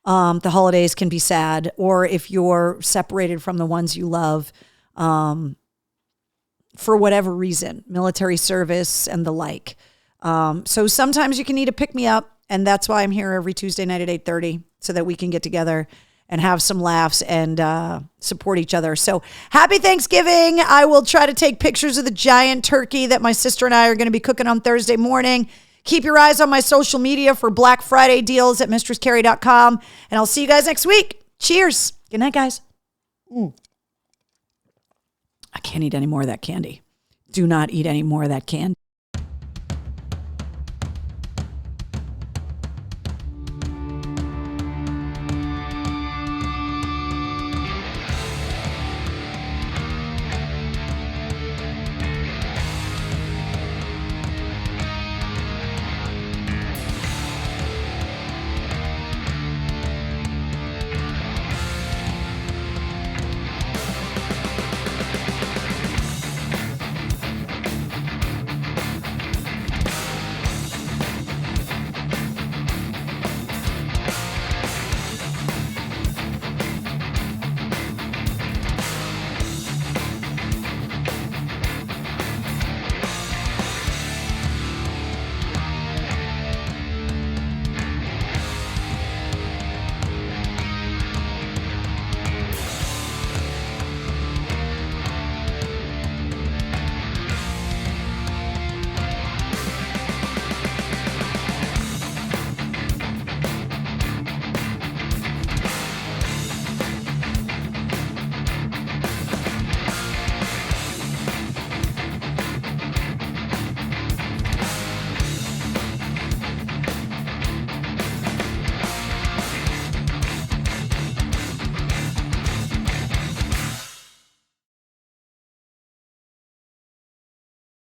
The holidays can be sad, or if you're separated from the ones you love for whatever reason, military service and the like. So sometimes you can need a pick me up. And that's why I'm here every Tuesday night at 8:30 so that we can get together and have some laughs and support each other. So happy Thanksgiving. I will try to take pictures of the giant turkey that my sister and I are going to be cooking on Thursday morning. Keep your eyes on my social media for Black Friday deals at mistresscarrie.com. And I'll see you guys next week. Cheers. Good night, guys. I can't eat any more of that candy. Do not eat any more of that candy.